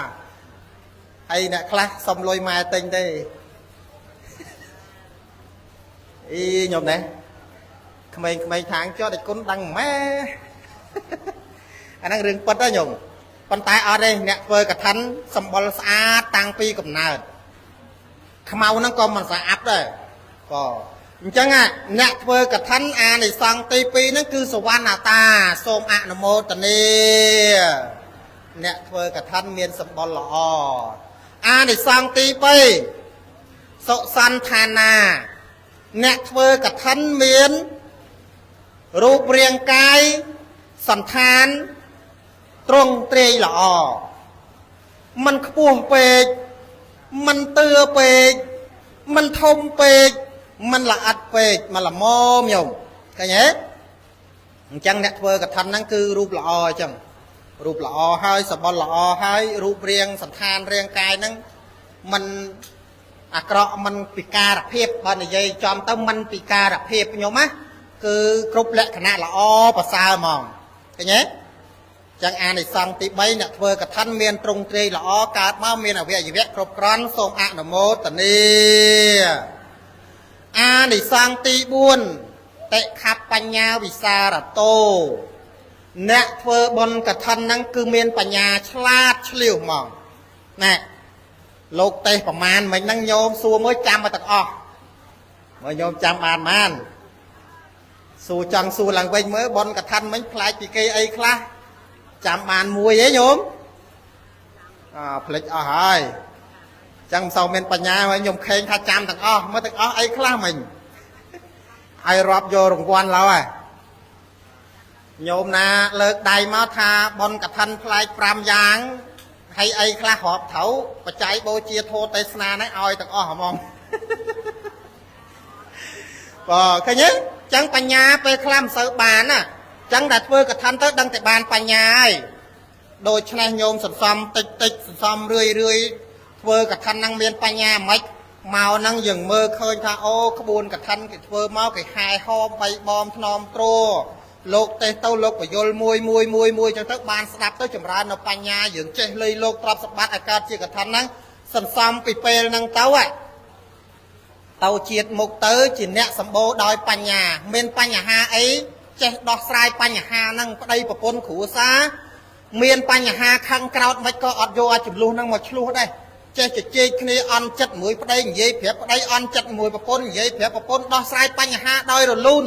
$50ไอ้เนี่ยคลาสมลอยมาเต็งได้อีโยมเนี่ยขมายทางเจ้าเด็กคนดังแม่อันนั้นเรื่องปัดได้โยมปันตายเอาได้เนี่ยเฟยกับทันสมบูรณ์สะอาดต่างปีกับนาขมเอานั่งกอมมันสะอาดได้ก็จังอ่ะเนี่ยเฟยกับทันในสังตีปีนั่นคือสวรรค์ตาโสมอะนโมตนีเนี่ยเฟยกับทันเมียนสมบูรณ์ละในสังตีปีโสสันธานาเนี่ยเฟยกับทันเมียนรูปเรียงกายสันธานตรงเตยละมันขบวเป็ดมันเตือเป็ดมันทมเป็ดมันละอัดเป็ดมันละมอมโยมกันเนี้ยจังเนี่ยเฟอกับทันนั่นคือรูปละจังรูปละให้สมบัติละให้รูปเรียงสันธานเรียงกายนั่นมันอักระมันปีการเพียบบ้านใหญ่จอมเต้ามันปีการเพียบโยมไหมคือกรุ๊ปและคณะละภาษามองกันเนี้ยจังในสังติใบเนี่ยเฟอกับทันเมียนตรงเตยละการมาเมียนอเวียเวะครบครันทรงอะนโมตนีในสังติบุญเตะขับปัญญาวิสารโตเนี่ยเฟอบนกับทันนั่นคือเมียนปัญญาฉลาดเฉลียวมองเนี่ยโลกเตะประมาณเหมือนนั่งโยมซัวmớiจำมาตักเมื่อโยมจำอ่านมันสู่จังสู่หลังเวงเมื่อบนกับทันมันคลายปีเกยไอ้คลาจำอ่านมวยเยอะโยมผลิตหายจังเสาเมียนปัญญาไว้โยมเคงข้าจำตักเมื่อตักไอ้คลาmìnhไอ้รอบโยรางวัลเราโยมนะเลิกใดมาทาบนกับทันคลายปรามยางให้ไอ้คลาหอบเถาปัจจัยโบเจียโทเตสนาในอ้อยตักมองก็แค่นี้จังปัญญาไปคลำเสือบานน่ะจังดัดเวอร์กับทันเตอดังแต่บานปัญญาโดยชนะโยมสันซอมติดสันซอมเรื่อยเวอร์กับทันนั่งเมียนปัญญาไม่เมานั่งอย่างเมื่อเคยท่าขบวนกับทันกับเวอร์เมากับหายหอมใบบอมทนอมโตร លោកទេទៅលោកបយលមួយចឹងទៅបានស្ដាប់ទៅចម្រើននៅបញ្ញាយើងចេះលុយលោកទ្រព្យសម្បត្តិឲ្យកើតជាកថាហ្នឹងសន្សំពីពេលហ្នឹងទៅជាតិមុខទៅជាអ្នកសម្បូរដោយបញ្ញាមានបញ្ហាអីចេះដោះស្រាយបញ្ហាហ្នឹងប្តីប្រពន្ធគ្រួសារមានបញ្ហាខឹងក្រោធមិនក៏អត់យកឲ្យចំនួនហ្នឹងមកឆ្លោះដែរចេះជជែកគ្នាអន់ចិត្តមួយប្តីនិយាយប្រាប់ប្តីអន់ចិត្តមួយប្រពន្ធនិយាយប្រាប់ប្រពន្ធដោះស្រាយបញ្ហាដោយរលូន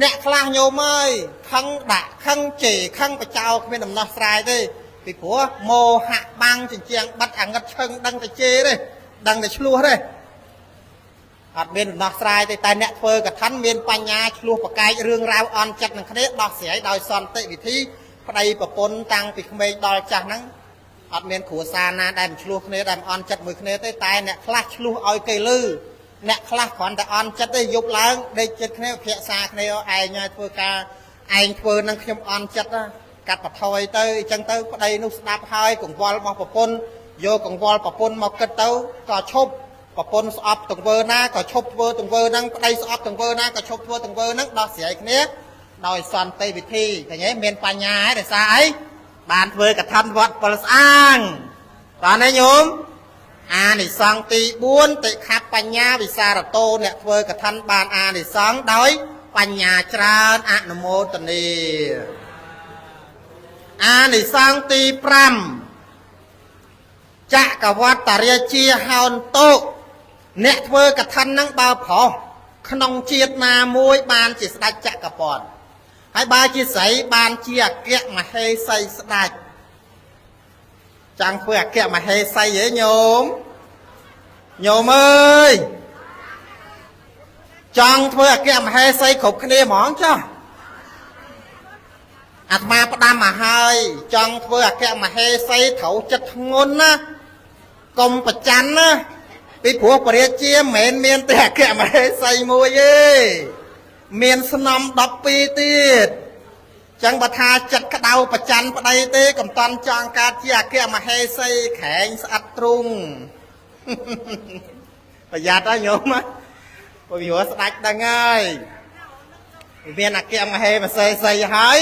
អ្នកខ្លះញោមអើយខឹងដាក់ខឹងជេរខឹងបចោគ្មានដំណោះស្រាយទេពីព្រោះមោហៈបាំងចិញ្ចាំងបាត់អាងឹតឈឹងដឹងតែជេរទេដឹងតែឆ្លោះទេអត់មានដំណោះស្រាយទេតែអ្នកធ្វើកថាមានបញ្ញាឆ្លោះប្រកែករឿងរ៉ាវអន់ចិត្តនឹងគ្នាដោះស្រាយដោយសន្តិវិធីប្តីប្រពន្ធតាំងពីក្មេងដល់ចាស់ហ្នឹងអត់មានគ្រួសារណាដែលមិនឆ្លោះគ្នាដែលមិនអន់ចិត្តមួយគ្នាទេតែអ្នកខ្លះឆ្លោះឲ្យគេលឺអ្នកខ្លះគ្រាន់តែអន់ចិត្តទេយប់ឡើងដេកចិត្តគ្នាភាសាគ្នាឯងឲ្យធ្វើការឯងធ្វើនឹងខ្ញុំអន់ចិត្តកាត់បថយទៅអញ្ចឹងទៅប្តីនោះស្ដាប់ហើយកង្វល់របស់ប្រពន្ធយកកង្វល់ប្រពន្ធមកគិតទៅក៏ឈប់ប្រពន្ធស្អប់ទង្វើណាក៏ឈប់ធ្វើទង្វើហ្នឹងប្តីស្អប់ទង្វើណាក៏ឈប់ធ្វើទង្វើហ្នឹងដោះស្រាយគ្នាដោយសន្តិវិធីឃើញទេមានបញ្ញាហើយដោយសារអីបានធ្វើកថាវត្តពលស្អាងបានទេញោមអានិសង្ឃទី4តិខៈបញ្ញាវិសារតោអ្នកធ្វើកថាបានអានិសង្ឃដោយបញ្ញាច្រើនអនុមោទនីអានិសង្ឃទី5ចក្រវត្តរាជាហោនតោអ្នកធ្វើកថាហ្នឹងបើប្រុសក្នុងជាតិណាមួយបានជាស្ដេចចក្រពត្តិហើយបើជាស្រីបានជាអគ្គមហេសីស្ដេចចង់ធ្វើអគ្គមហេសីហ៎ញោមអើយចង់ធ្វើអគ្គមហេសីគ្រប់គ្នាហ្មងចុះអាត្មាផ្ដាំមកហើយចង់ធ្វើអគ្គមហេសីត្រូវចិត្តធ្ងន់ណាកុំប្រច័ណ្ឌណាពីព្រោះព្រះរាជាមិនមែនមានតែអគ្គមហេសីមួយទេមានស្នំ12ទៀតចឹងបើថាចិត្តក្តៅប្រច័ណ្ឌប្តីទេកំតាន់ចង់កើតជាអគ្គមហេសីខែងស្អិតទ្រូងប្រយ័ត្នហើយញោមព្រោះវាស្ដាច់ដឹងហើយមានអគ្គមហេសីហើយ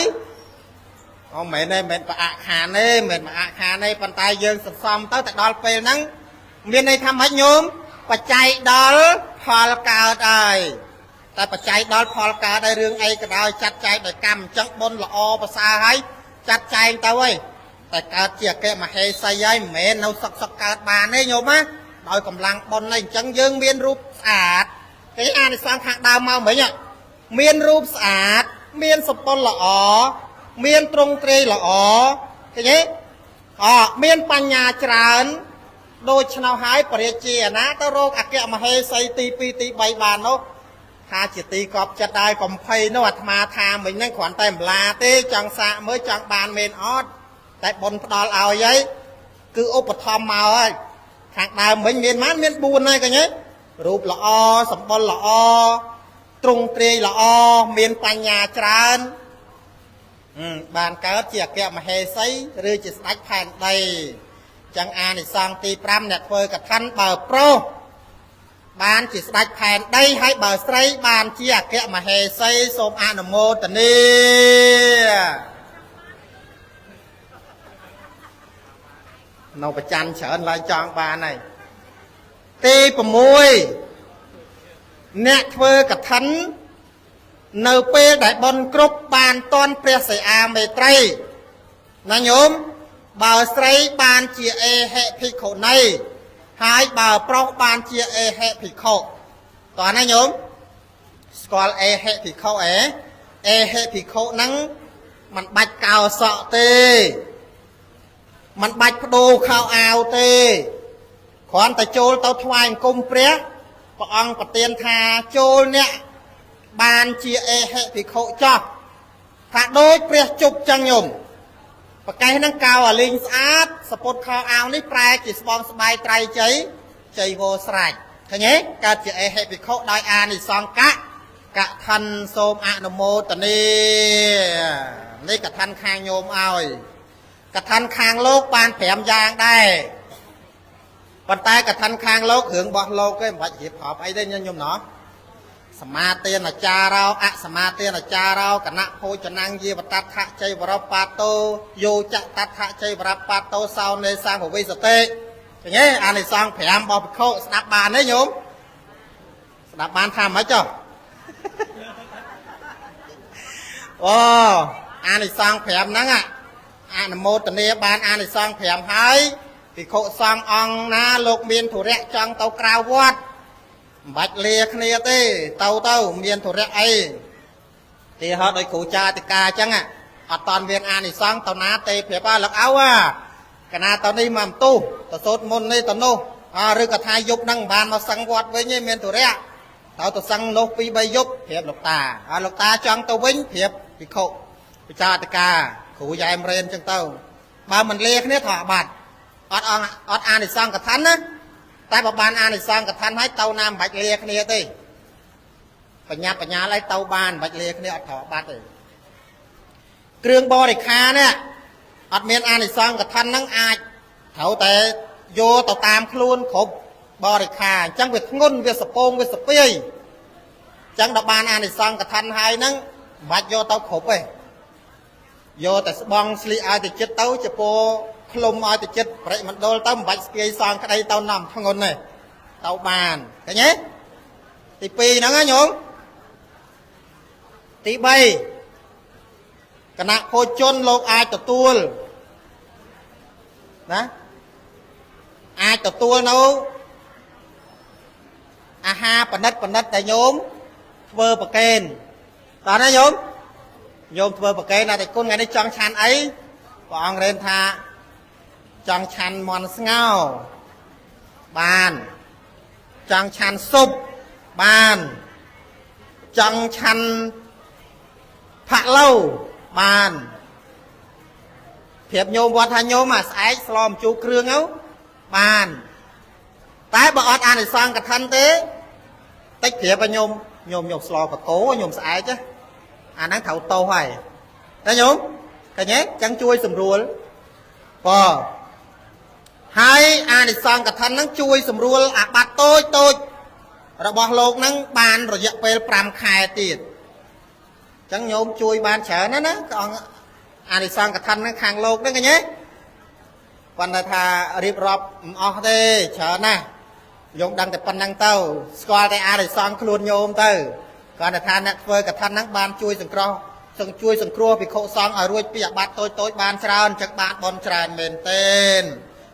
អូមិនមែនប្រអាក់ខានទេមិនមែនប្រអាក់ខានទេប៉ុន្តែយើងសន្សំទៅតែដល់ពេលហ្នឹងមានន័យថាម៉េចញោមបច្ច័យដល់ផលកើតហើយតែបច្ច័យដល់ផលកើតហើយរឿងអីក៏ដោយចាត់ចែងដោយកម្មអញ្ចឹងបុណ្យល្អប្រសើរហើយចាត់ចែងទៅហើយតែកើតជាអគ្គមហេសីហើយមិនមែននៅសុកកើតបានទេញោមណាដោយកម្លាំងបុណ្យនេះអញ្ចឹងយើងមានរូបស្អាតគេអានិសង្ឃខាងដើមមកមិញមានរូបស្អាតមានសម្បុរល្អមានទ្រង់ទ្រាយល្អឃើញទេមានបញ្ញាច្រើនដូច្នោះហើយព្រះរាជាណាទៅរកអគ្គមហេសីទី2ទី3បាននោះថាជាទីកប់ចិត្តដែរកំភៃនោះអាត្មាថាមិញហ្នឹងគ្រាន់តែម្លាទេចង់សាកមើលចង់បានមែនអត់តែបុណ្យផ្ដល់ឲ្យហើយគឺឧបត្ថម្ភមកហើយខាងដើមមិញមាន4ហើយឃើញទេរូបល្អសម្បុរល្អទ្រង់ទ្រាយល្អមានបញ្ញាច្រើនបានកើតជាអគ្គមហេសីឬជាស្ដេចផែនដីចឹងអានិសង្ឃទី5អ្នកធ្វើកថាបើប្រុសបានជាស្ដេចផែនដីហើយបើស្រីបានជាអគ្គមហេសីសូមអនុមោទនានៅប្រច័ណ្ឌច្រើនឡើងចង់បានហើយទី6អ្នកធ្វើកថានៅពេលដែលបុណ្យគ្រប់បានតន់ព្រះសីអាមេត្រីណាញោមបើស្រីបានជាអេហិភិក្ខុនីហើយបើប្រុសបានជាអេហិភិក្ខុតោះណាញោមស្គាល់អេហិភិក្ខុអេហិភិក្ខុហ្នឹងมันបាច់កោសក់ទេมันបាច់បដូរខោអាវទេគ្រាន់តែចូលទៅថ្វាយអង្គមព្រះអង្គប្រទានថាចូលអ្នកបានជាអេហិភិក្ខុចោះថាដូចព្រះជប់ចឹងញោមប្រកែកហ្នឹងកៅអាលីងស្អាតសពុតខោអាវនេះប្រែជាស្បង់ស្បែកត្រៃជ័យវោស្រេចឃើញទេកើតជាអេហិភិក្ខុដោយអានិសង្ឃកថាសូមអនុមោទនានេះកថាខាងញោមឲ្យកថាខាងលោកបាន5យ៉ាងដែរប៉ុន្តែកថាខាងលោករឿងរបស់លោកទេមិនបាច់រៀបរាប់អីទេញោមណោះ សមាទានអាចារោអសមាទានអាចារោគណៈភោចនាងយាវតដ្ឋជ័យវរបាតោយោចតដ្ឋជ័យវរបាតោសោនេសាភវិសតិឃើញទេអានិសង្ឃ5របស់ភិក្ខុស្ដាប់បានទេញោមស្ដាប់បានថាម៉េចចុះអូអានិសង្ឃ5ហ្នឹងអនុមោទនាបានអានិសង្ឃ5ហើយភិក្ខុសង្ឃអង្គណាលោកមានធុរៈចង់ទៅក្រៅវត្តមិនបាច់លាគ្នាទេទៅមានធុរៈអីទីហោដោយគ្រូចាតិកាអញ្ចឹងអត់តន់មានអានិសង្ឃទៅណាទេប្រាប់លោកអោកណាតនេះមកបន្ទុះទៅសូត្រមុននេះទៅនោះឬក៏ថាយប់ហ្នឹងមិនបានមកសឹងវត្តវិញទេមានធុរៈទៅសឹងនោះ2 3យប់ប្រាប់លោកតាលោកតាចង់ទៅវិញប្រាប់ភិក្ខុវិចារតិកាគ្រូយ៉ែមរេនអញ្ចឹងទៅបើមិនលាគ្នាថោបាត់អត់អានិសង្ឃកថាណាតែបើបានអានិសង្ឃកថាហើយទៅណាមិនបាច់លាគ្នាទេបញ្ញាឲ្យទៅបានមិនបាច់លាគ្នាអត់ថោបាត់ទេគ្រឿងបរិខានេះអត់មានអានិសង្ឃកថាហ្នឹងអាចត្រូវតែយកទៅតាមខ្លួនគ្រប់បរិខាអញ្ចឹងវាធ្ងន់វាសពងវាសពាយអញ្ចឹងដល់បានអានិសង្ឃកថាហើយហ្នឹងមិនបាច់យកទៅគ្រប់ទេយកតែស្បងស្លីឲ្យទៅចិត្តទៅចពោឃ្លុំឲ្យទៅចិត្តបរិមណ្ឌលទៅមិនបាច់ស្គាយសងក្តីទៅនាំធ្ងន់ទេទៅបានឃើញទេទី2ហ្នឹងណាញោមទី3គណៈភោជនលោកអាចទទួលណាអាចទទួលនៅអាហារប៉និតដែលញោមធ្វើប្រកេនតើណាញោមធ្វើប្រកេនតែគុណថ្ងៃនេះចង់ឆានអីព្រះអង្គរេនថាចង់ឆាន់មន់ស្ងោបានចង់ឆាន់ស៊ុបបានចង់ឆាន់ផាក់ឡូវបានប្រៀបញោមវត្តថាញោមស្អែកស្លម្ជូរគ្រឿងទៅបានតែបើអត់អានិសង្ឃកថាទេតិចប្រៀបឲ្យញោមយកស្លបកោញោមស្អែកអាហ្នឹងត្រូវតោហើយតែញោមឃើញទេចឹងជួយសម្រួលបងហើយអានិសង្ឃកថាហ្នឹងជួយសម្រួលអាបត្តិតូចរបស់លោកហ្នឹងបានរយៈពេល5ខែទៀតអញ្ចឹងញោមជួយបានច្រើនណាព្រះអង្គអានិសង្ឃកថាហ្នឹងខាងលោកហ្នឹងឃើញទេប៉ុន្តែថារៀបរាប់មិនអស់ទេច្រើនណាស់ញោមដឹងតែប៉ុណ្្នឹងទៅស្គាល់តែអានិសង្ឃខ្លួនញោមទៅគាត់ថាអ្នកធ្វើកថាហ្នឹងបានជួយសង្គ្រោះភិក្ខុសង្ឃឲ្យរួចពីអាបត្តិតូចបានច្រើនចឹងបានបន់ច្រើនមែនទែន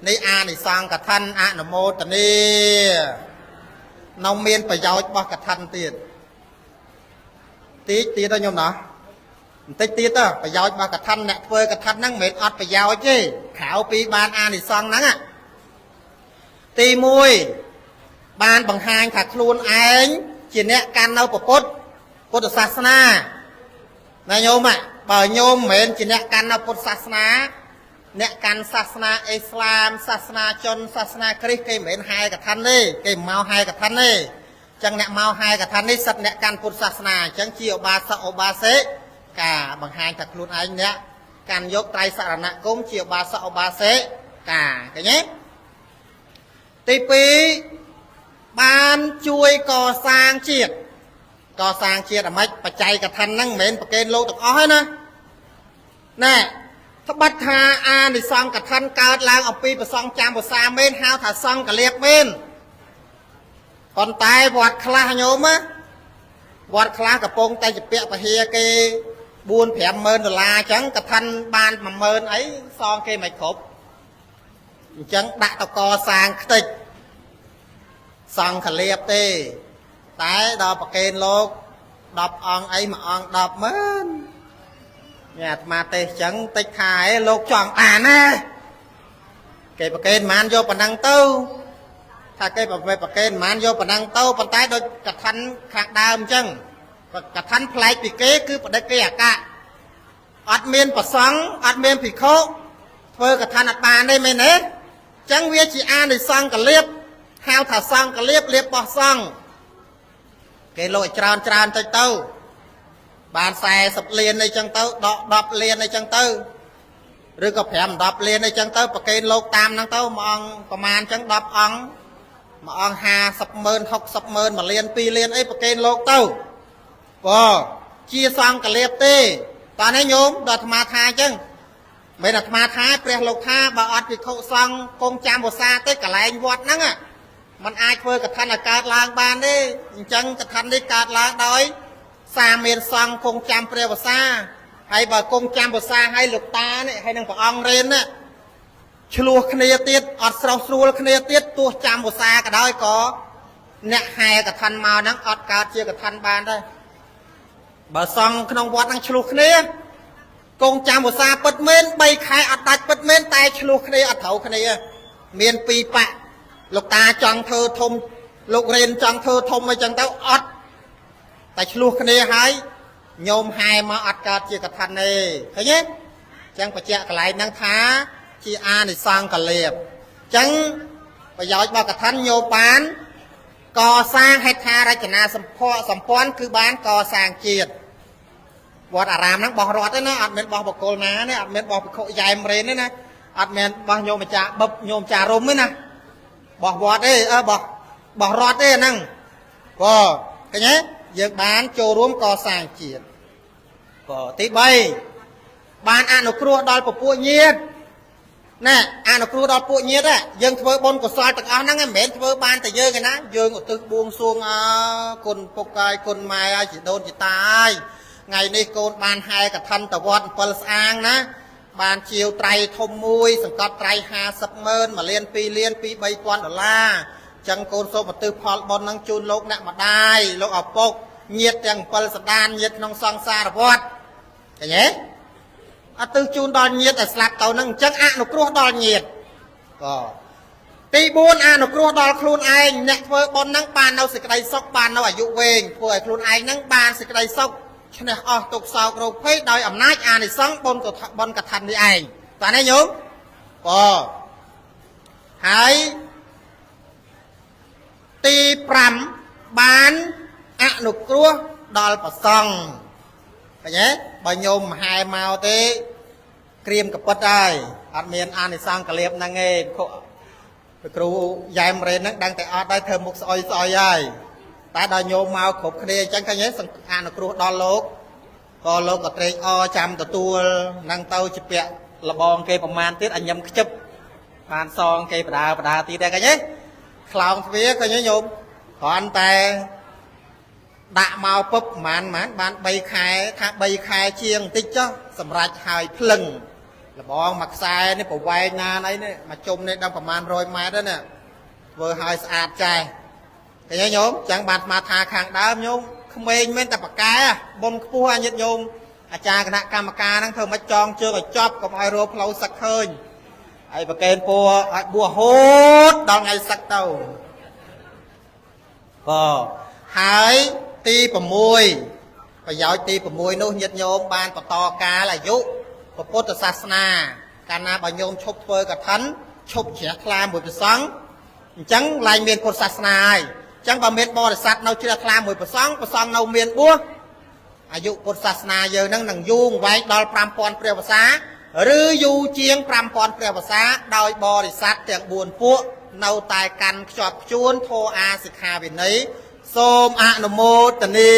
នេះអានិសង្ឃកថាអនុមោទនានៅមានប្រយោជន៍របស់កថាទៀតទៅញោមណាបន្តិចទៀតទៅប្រយោជន៍របស់កថាអ្នកធ្វើកថាហ្នឹងមិនមែនអត់ប្រយោជន៍ទេក្រៅពីបានអានិសង្ឃហ្នឹងទី1បានបង្ហាញថាខ្លួនឯងជាអ្នកកាន់នៅពុទ្ធសាសនាណាញោមបើញោមមិនមែនជាអ្នកកាន់នៅពុទ្ធសាសនាអ្នកកាន់សាសនាអ៊ីស្លាមសាសនាជនសាសនាគ្រីស្ទគេមិនមែនហែកថាទេគេមិនមកហែកថាទេអញ្ចឹងអ្នកមកហែកថានេះសិតអ្នកកាន់ពុទ្ធសាសនាអញ្ចឹងជាឧបាសកឧបាសិកាបង្ហាញថាខ្លួនឯងអ្នកកាន់យកត្រៃសរណគមជាឧបាសកឧបាសិកាឃើញទេទី2បានជួយកសាងជាតិអ្ហ្មិចបច្ច័យកថាហ្នឹងមិនមែនប្រកេនលោកទាំងអស់ទេណាណែត្បិតថាអានិសង្ឃកថាកើតឡើងអំពីប្រសង់ចាំភាសាមែនហៅថាសង្ឃលៀបមែនប៉ុន្តែវត្តខ្លះញោមវត្តខ្លះកំពុងតែជាពាក់ពហិយគេ4-5ម៉ឺនដុល្លារអញ្ចឹងកថាបាន10000អីសងគេមិនគ្រប់អញ្ចឹងដាក់តកសាងខ្ទេចសង្ឃលៀបទេតែដល់ប្រកេនលោក10អង្គអី1អង្គ100000អាត្មាទេសចឹងតិចខាឯលោកចង់បានណាគេប្រកេនមិនបានយកប៉ុណ្ណឹងទៅថាគេប្រកេនមិនបានយកប៉ុណ្ណឹងទៅប៉ុន្តែដូចកថាខាងដើមអញ្ចឹងកថាប្លែកពីគេគឺបដិគេអកៈអត់មានប្រសង់អត់មានភិក្ខុធ្វើកថាអត់បានទេមែនទេអញ្ចឹងវាជាអានិសង្ឃលៀបហៅថាសង្ឃលៀបបោះសង្ឃគេលោកឲ្យច្រើនទៅបាន40លានអីចឹងទៅដក10លានអីចឹងទៅឬក៏5-10លានអីចឹងទៅប្រកេនលោកតាមហ្នឹងទៅមួយអង្គប្រមាណចឹង10អង្គ mà ông 50,000 60,000 mà liền 2 liền ấy bậc kênh lộc tàu chia xong cả liệp tê toàn ấy nhôm đợt mà tha chứ mấy đợt mà tha pre lộc tha bà ọt việc khẩu xong công chăm một xa tới cả lại anh vọt nắng àมันអាចធ្វើកថាអាកាសឡើងបានទេអញ្ចឹងកថានេះកើតឡើងដោយសាមានសង្ឃគង់ចាំព្រះវសាហើយបើគង់ចាំវសាហើយលោកតានេះហើយនឹងព្រះអង្គរេនណាឆ្លោះគ្នាទៀតអត់ស្រោះស្រួលគ្នាទៀតទោះចាំវសាក៏ដោយក៏អ្នកហែកថាមកហ្នឹងអត់កើតជាកថាបានដែរបើសង្ឃក្នុងវត្តហ្នឹងឆ្លោះគ្នាគង់ចាំវសាពិតមែន3ខែអត់ដាច់ពិតមែនតែឆ្លោះគ្នាអត់ត្រូវគ្នាមាន2បាក់លោកតាចង់ធ្វើធំលោករេនចង់ធ្វើធំអីចឹងទៅអត់តែឆ្លោះគ្នាហើយញោមហែមកអត់កើតជាកថាទេឃើញទេចឹងបញ្ជាក់កន្លែងហ្នឹងថាជាអានិសង្ឃកលៀបចឹងប្រយោជន៍របស់កថាញោមបានកសាងហេដ្ឋារចនាសម្ព័ន្ធគឺបានកសាងជាតិវត្តអារាមហ្នឹងបោះរត់ទេណាអត់មែនបោះបកុលណាទេអត់មែនបោះភិក្ខុយ៉ែមរេនទេណាអត់មែនបោះញោមម្ចាស់បឹបញោមចារុំទេណាបោះវត្តទេបោះរត់ទេហ្នឹងឃើញទេយើងបានចូលរួមកសាងជាតិទី3បានអនុគ្រោះដល់ពពួកញាតិណែអនុគ្រោះដល់ពួកញាតិយើងធ្វើបុណ្យកុសលទាំងអស់ហ្នឹងមិនមែនធ្វើបានតែយើងទេណាយើងឧទ្ទិសបួងសួងគុណពុកកាយគុណម៉ែឲ្យជីដូនជីតាឲ្យថ្ងៃនេះកូនបានហែកឋិនតវត្ត7ស្អាងណាបានជាវត្រៃធំមួយសង្កត់ត្រៃ50,000 1លាន2លាន2 3,000 ដុល្លារចឹងកូនសូមឧទ្ទិសផលបុណ្យនឹងជូនលោកអ្នកម្ដាយលោកឪពុកញាតិទាំង7សណ្ដានញាតិក្នុងសង្សារវត្តឃើញទេអត់ទៅជូនដល់ញាតិឲ្យស្លាប់ទៅនឹងអញ្ចឹងអនុគ្រោះដល់ញាតិទី4អនុគ្រោះដល់ខ្លួនឯងអ្នកធ្វើបុណ្យហ្នឹងបាននៅសេចក្តីសុខបាននៅអាយុវែងធ្វើឲ្យខ្លួនឯងហ្នឹងបានសេចក្តីសុខឈ្នះអស់ទុក្ខសោករោគភ័យដោយអំណាចអានិសង្ឃបុណ្យកថានេះឯងតានេះញោមហើយទី5បានអនុគ្រោះដល់ប្រសង់ឃើញទេបើញោមមហែមកទេក្រៀមកពិតហើយអត់មានអានិសង្ឃកលៀបហ្នឹងទេគ្រូយ៉ែមរេនហ្នឹងដឹងតែអត់ដែរធ្វើមុខស្អុយហើយតែដល់ញោមមកគ្រប់គ្នាអញ្ចឹងឃើញទេអនុគ្រោះដល់លោកក៏លោកក៏ត្រេកអរចាំទទួលនឹងទៅជាពាក់លបងគេប្រមាណទៀតអញញឹមខ្ជិបបានសងគេបដាទៀតដែរឃើញទេខ្លោងទ្វាឃើញទេញោមគ្រាន់តែដាក់មកពុបប្រមាណបាន3ខែថា3ខែជាងបន្តិចចុះសម្រាប់ហើយភ្លឹងលបងមួយខ្សែនេះប្រវែងណាណីនេះមកជុំនេះដល់ប្រមាណ100ម៉ែត្រណាធ្វើឲ្យស្អាតចែឃើញទេញោមចឹងបានស្មាថាខាងដើមញោមក្មេងមែនតែបកែបុនខ្ពស់អាញាតិញោមអាចារ្យគណៈកម្មការហ្នឹងធ្វើមិនចងជើងឲ្យចប់កុំឲ្យរោផ្លូវសឹកឃើញហើយប្រកេនពួរឲ្យបួសហូតដល់ថ្ងៃសឹកទៅហើយទី6ប្រយោជន៍ទី6នោះញាតិញោមបានបន្តកាលអាយុពុទ្ធសាសនាកាលណាបើញោមឈប់ធ្វើកឋិនឈប់ជ្រះថ្លាមួយព្រះសង្ឃអញ្ចឹងឡើងមានពុទ្ធសាសនាហើយអញ្ចឹងបើមានបរិស័ទនៅជ្រះថ្លាមួយព្រះសង្ឃនៅមានបួសអាយុពុទ្ធសាសនាយើងនឹងយូរវែងដល់5,000 ព្រះវស្សាឬយូរជាង5,000 ព្រះវស្សាដោយបរិស័ទទាំង4ពួកនៅតែកាន់ខ្ជាប់ខ្ជួនធម៌អាសិក្ខាវិន័យសូមអនុមោទនា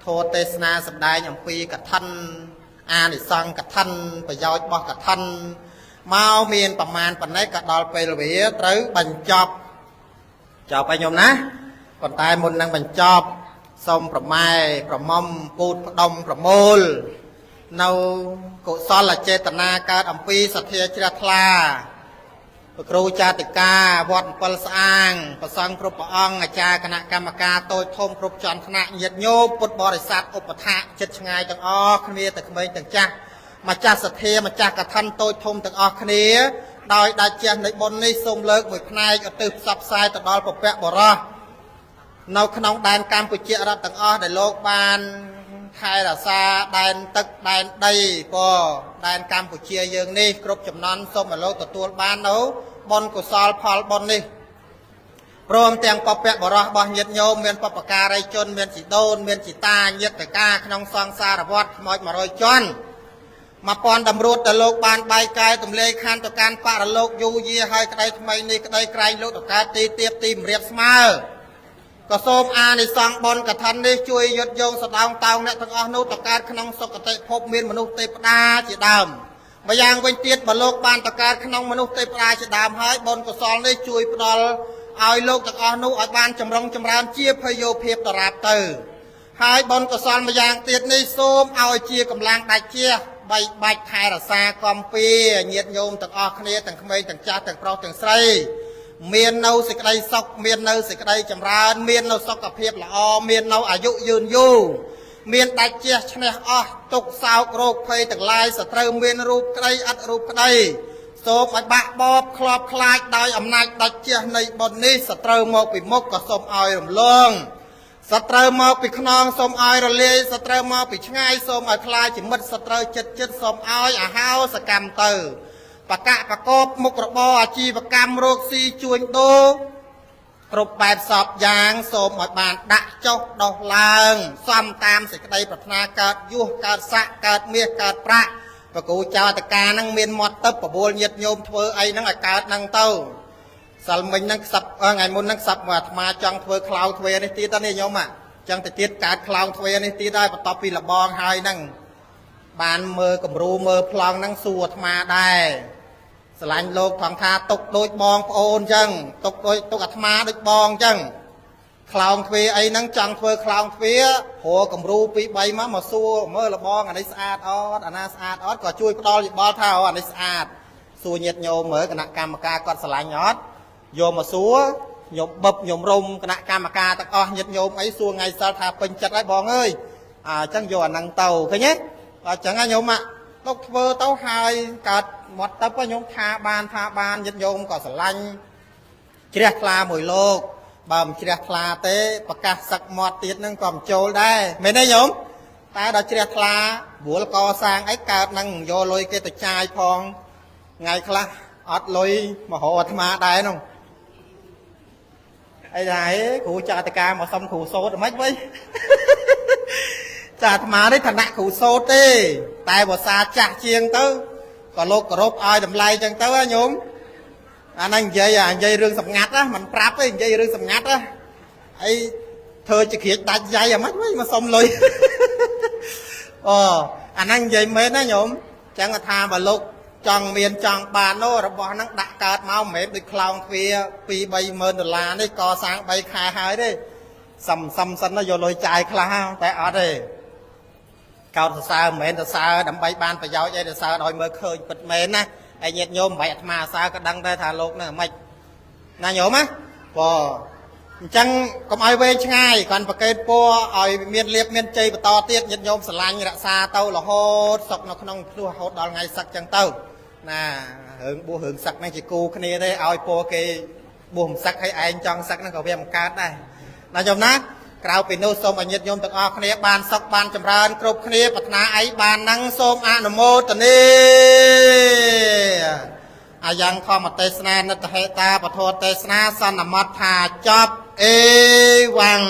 ធម៌ទេសនាសម្ដែងអំពីកឋិនអានិសង្ឃកឋិនប្រយោជន៍របស់កឋិនមកមានប្រមាណប៉ុណ្ណេះក៏ដល់ពេលវេលាត្រូវបញ្ចប់ឲ្យញោមណាប៉ុន្តែមុននឹងបញ្ចប់សូមប្រម៉ែប្រមុំពូតផ្ដុំប្រមូលនៅកុសលចេតនាកើតអំពីសទ្ធាជ្រះថ្លាព្រះគ្រូចាតិកាវត្ត7ស្អាងព្រះសង្ឃគ្រប់ព្រះអង្គអាចារ្យគណៈកម្មការតូចធំគ្រប់ជាន់ថ្នាក់ញាតិញោមពុទ្ធបរិស័ទឧបថៈចិត្តឆ្ងាយទាំងអស់គ្នាទាំងក្មេងទាំងចាស់ម្ចាស់សទ្ធាម្ចាស់កឋិនតូចធំទាំងអស់គ្នាដោយដាច់ចេះនៃបុណ្យនេះសូមលើកមួយផ្នែកឧទ្ទិសផ្សព្វផ្សាយទៅដល់ពពកបរោះនៅក្នុងដែនកម្ពុជារដ្ឋទាំងអស់ដែលលោកបានថែរក្សាដែនទឹកដែនដីដែនកម្ពុជាយើងនេះគ្រប់ចំណន់សូមឲ្យលោកទទួលបាននៅបុណ្យកុសលផលបុណ្យនេះព្រមទាំងពពកបរោះរបស់ញាតិញោមមានបព្វការីជនមានជីដូនមានជីតាញាតិកាក្នុងសង្សារវត្តខ្មោច100ជាន់ មកពន់តម្រួតទៅលោកបានបាយកាយទម្លេខានទៅការបរលោកយូយាហើយក្តីថ្មីនេះក្តីក្រែងលោកតកើតទីទៀបទីមរៀបស្មើក៏សូមអានិសង្ឃបុណ្យកឋិននេះជួយយុទ្ធយងសដងតោងអ្នកទាំងអស់នោះតកើតក្នុងសុគតិភពមានមនុស្សទេវតាជាដើមម្យ៉ាងវិញទៀតបើលោកបានតកើតក្នុងមនុស្សទេវតាជាដើមហើយបុណ្យកុសលនេះជួយផ្ដល់ឲ្យលោកទាំងអស់នោះឲ្យបានចម្រុងចម្រើនជាភយោភាពដរាបទៅហើយបុណ្យកុសលម្យ៉ាងទៀតនេះសូមឲ្យជាកម្លាំងដាច់ជះបីបាច់ថែរក្សាកំពីញាតិញោមទាំងអស់គ្នាទាំងក្មេងទាំងចាស់ទាំងប្រុសទាំងស្រីមាននៅសេចក្តីសុខមាននៅសេចក្តីចម្រើនមាននៅសុខភាពល្អមាននៅអាយុយឺនយូរមានដាច់ជះឈ្នះអស់ទុក្ខសោករោគភ័យទាំងឡាយសត្រូវមានរូបក្តីអត់រូបក្តីសូមឲ្យបាក់បបខ្លោបខ្លាចដោយអំណាចដាច់ជះនៃបុណ្យនេះសត្រូវមកពីមុខក៏សូមឲ្យរំលងសត្រូវមកពីខ្នងសូមឲ្យរលាយសត្រូវមកពីឆ្ងាយសូមឲ្យខ្លាចជាមិត្តសត្រូវចិត្តសូមឲ្យអាហោសកម្មទៅបកៈបកបមុខរបរអាជីវកម្មរោគស៊ីជួញដូរគ្រប់បែបសពយ៉ាងសូមឲ្យបានដាក់ចុះដោះឡើងសំតាមសេចក្តីប្រាថ្នាកើតយុះកើតស័កកើតមាសកើតប្រាក់បកូចោតកានឹងមានមាត់ទឹកបបួលញាតញោមធ្វើអីហ្នឹងឲ្យកើតហ្នឹងទៅសិលមិញហ្នឹងខ្សឹបថ្ងៃមុនហ្នឹងខ្សឹបមកអាត្មាចង់ធ្វើខ្លោងទ្វានេះទៀតនេះញោមចឹងទៅទៀតកើតខ្លោងទ្វានេះទៀតហើយបន្ទាប់ពីលបងហើយហ្នឹងបានមើលគំរូមើលប្លង់ហ្នឹងសួរអាត្មាដែរស្រឡាញ់លោកថងថាទុកដូចបងប្អូនចឹងទុកដូចទុកអាត្មាដូចបងចឹងខ្លោងទ្វាអីហ្នឹងចង់ធ្វើខ្លោងទ្វាព្រោះគំរូ2 3មកសួរមើលលបងអានេះស្អាតអត់អាណាស្អាតអត់ក៏ជួយផ្ដល់យោបល់ថាអានេះស្អាតសួរញាតិញោមមើលគណៈកម្មការគាត់ស្រឡាញ់អត់យកមកសួរខ្ញុំបឹបខ្ញុំរុំគណៈកម្មការទាំងអស់ញាតិញោមអីសួរថ្ងៃសិលថាពេញចិត្តហើយបងអើយអញ្ចឹងយកអាហ្នឹងទៅឃើញទេអញ្ចឹងញោមទុកធ្វើទៅហើយកើតមាត់ទឹកខ្ញុំថាបានញាតិញោមក៏ស្រឡាញ់ជ្រះថ្លាមួយលោកបើមិនជ្រះថ្លាទេប្រកាសសឹកមាត់ទៀតហ្នឹងក៏មិនចូលដែរមែនទេញោមតែដល់ជ្រះថ្លាវល់កសាងអីកើតហ្នឹងយកលុយគេទៅចាយផងថ្ងៃខ្លះអត់លុយមករកអាត្មាដែរនោះអីដែរគ្រូចាតកាមកសុំគ្រូសូត្រមិនវិញចាអាត្មានេះឋានៈគ្រូសូត្រទេតែភាសាចាស់ជាងទៅក៏លោកគោរពឲ្យតម្លៃចឹងទៅញោមអាហ្នឹងនិយាយរឿងសម្ងាត់ណាមិនប្រាប់ទេនិយាយរឿងសម្ងាត់ណាអីធ្វើជាក្រៀចដាច់យាយអាម៉េចវិញមកសុំលុយអូអាហ្នឹងនិយាយមែនណាញោមចឹងថាបើលោកចង់មានចង់បាននោះរបស់ហ្នឹងដាក់កើតមកមិនមែនដូចខ្លោងទ្វា2 3 ម៉ឺនដុល្លារនេះកសាង3ខែហើយទេសំសិនណាយកលុយចាយខ្លះតែអត់ទេកោតសរសើរមិនមែនសរសើរដើម្បីបានប្រយោជន៍អីសរសើរឲ្យមើលឃើញពិតមែនណាហើយញាតិញោមមិនបាច់អាត្មាសរសើរក៏ដឹងដែរថាលោកនឹងមិនណាញោមណាបងអញ្ចឹងកុំឲ្យវែងឆ្ងាយគាត់ប្រកេតពរឲ្យមានលៀបមានជ័យបន្តទៀតញាតិញោមស្រឡាញ់រក្សាទៅរហូតសុកនៅក្នុងភ្លោះរហូតដល់ថ្ងៃសឹកអញ្ចឹងទៅណារឿងបួសរឿងសឹកហ្នឹងជាគូគ្នាទេឲ្យពរគេបួសមិនសឹកឲ្យឯងចង់សឹកហ្នឹងក៏វាមិនកើតដែរណាញោមណាក្រៅពីនោះសូមឲ្យញាតិញោមទាំងអស់គ្នាបានសុខបានចម្រើនគ្រប់គ្នាប្រាថ្នាអីបានហ្នឹងសូមអនុមោទនាអាយ៉ាងធម្មទេសនានិត្តហេតាពធទេសនាសន្មតថាចប់អេវ៉ាំង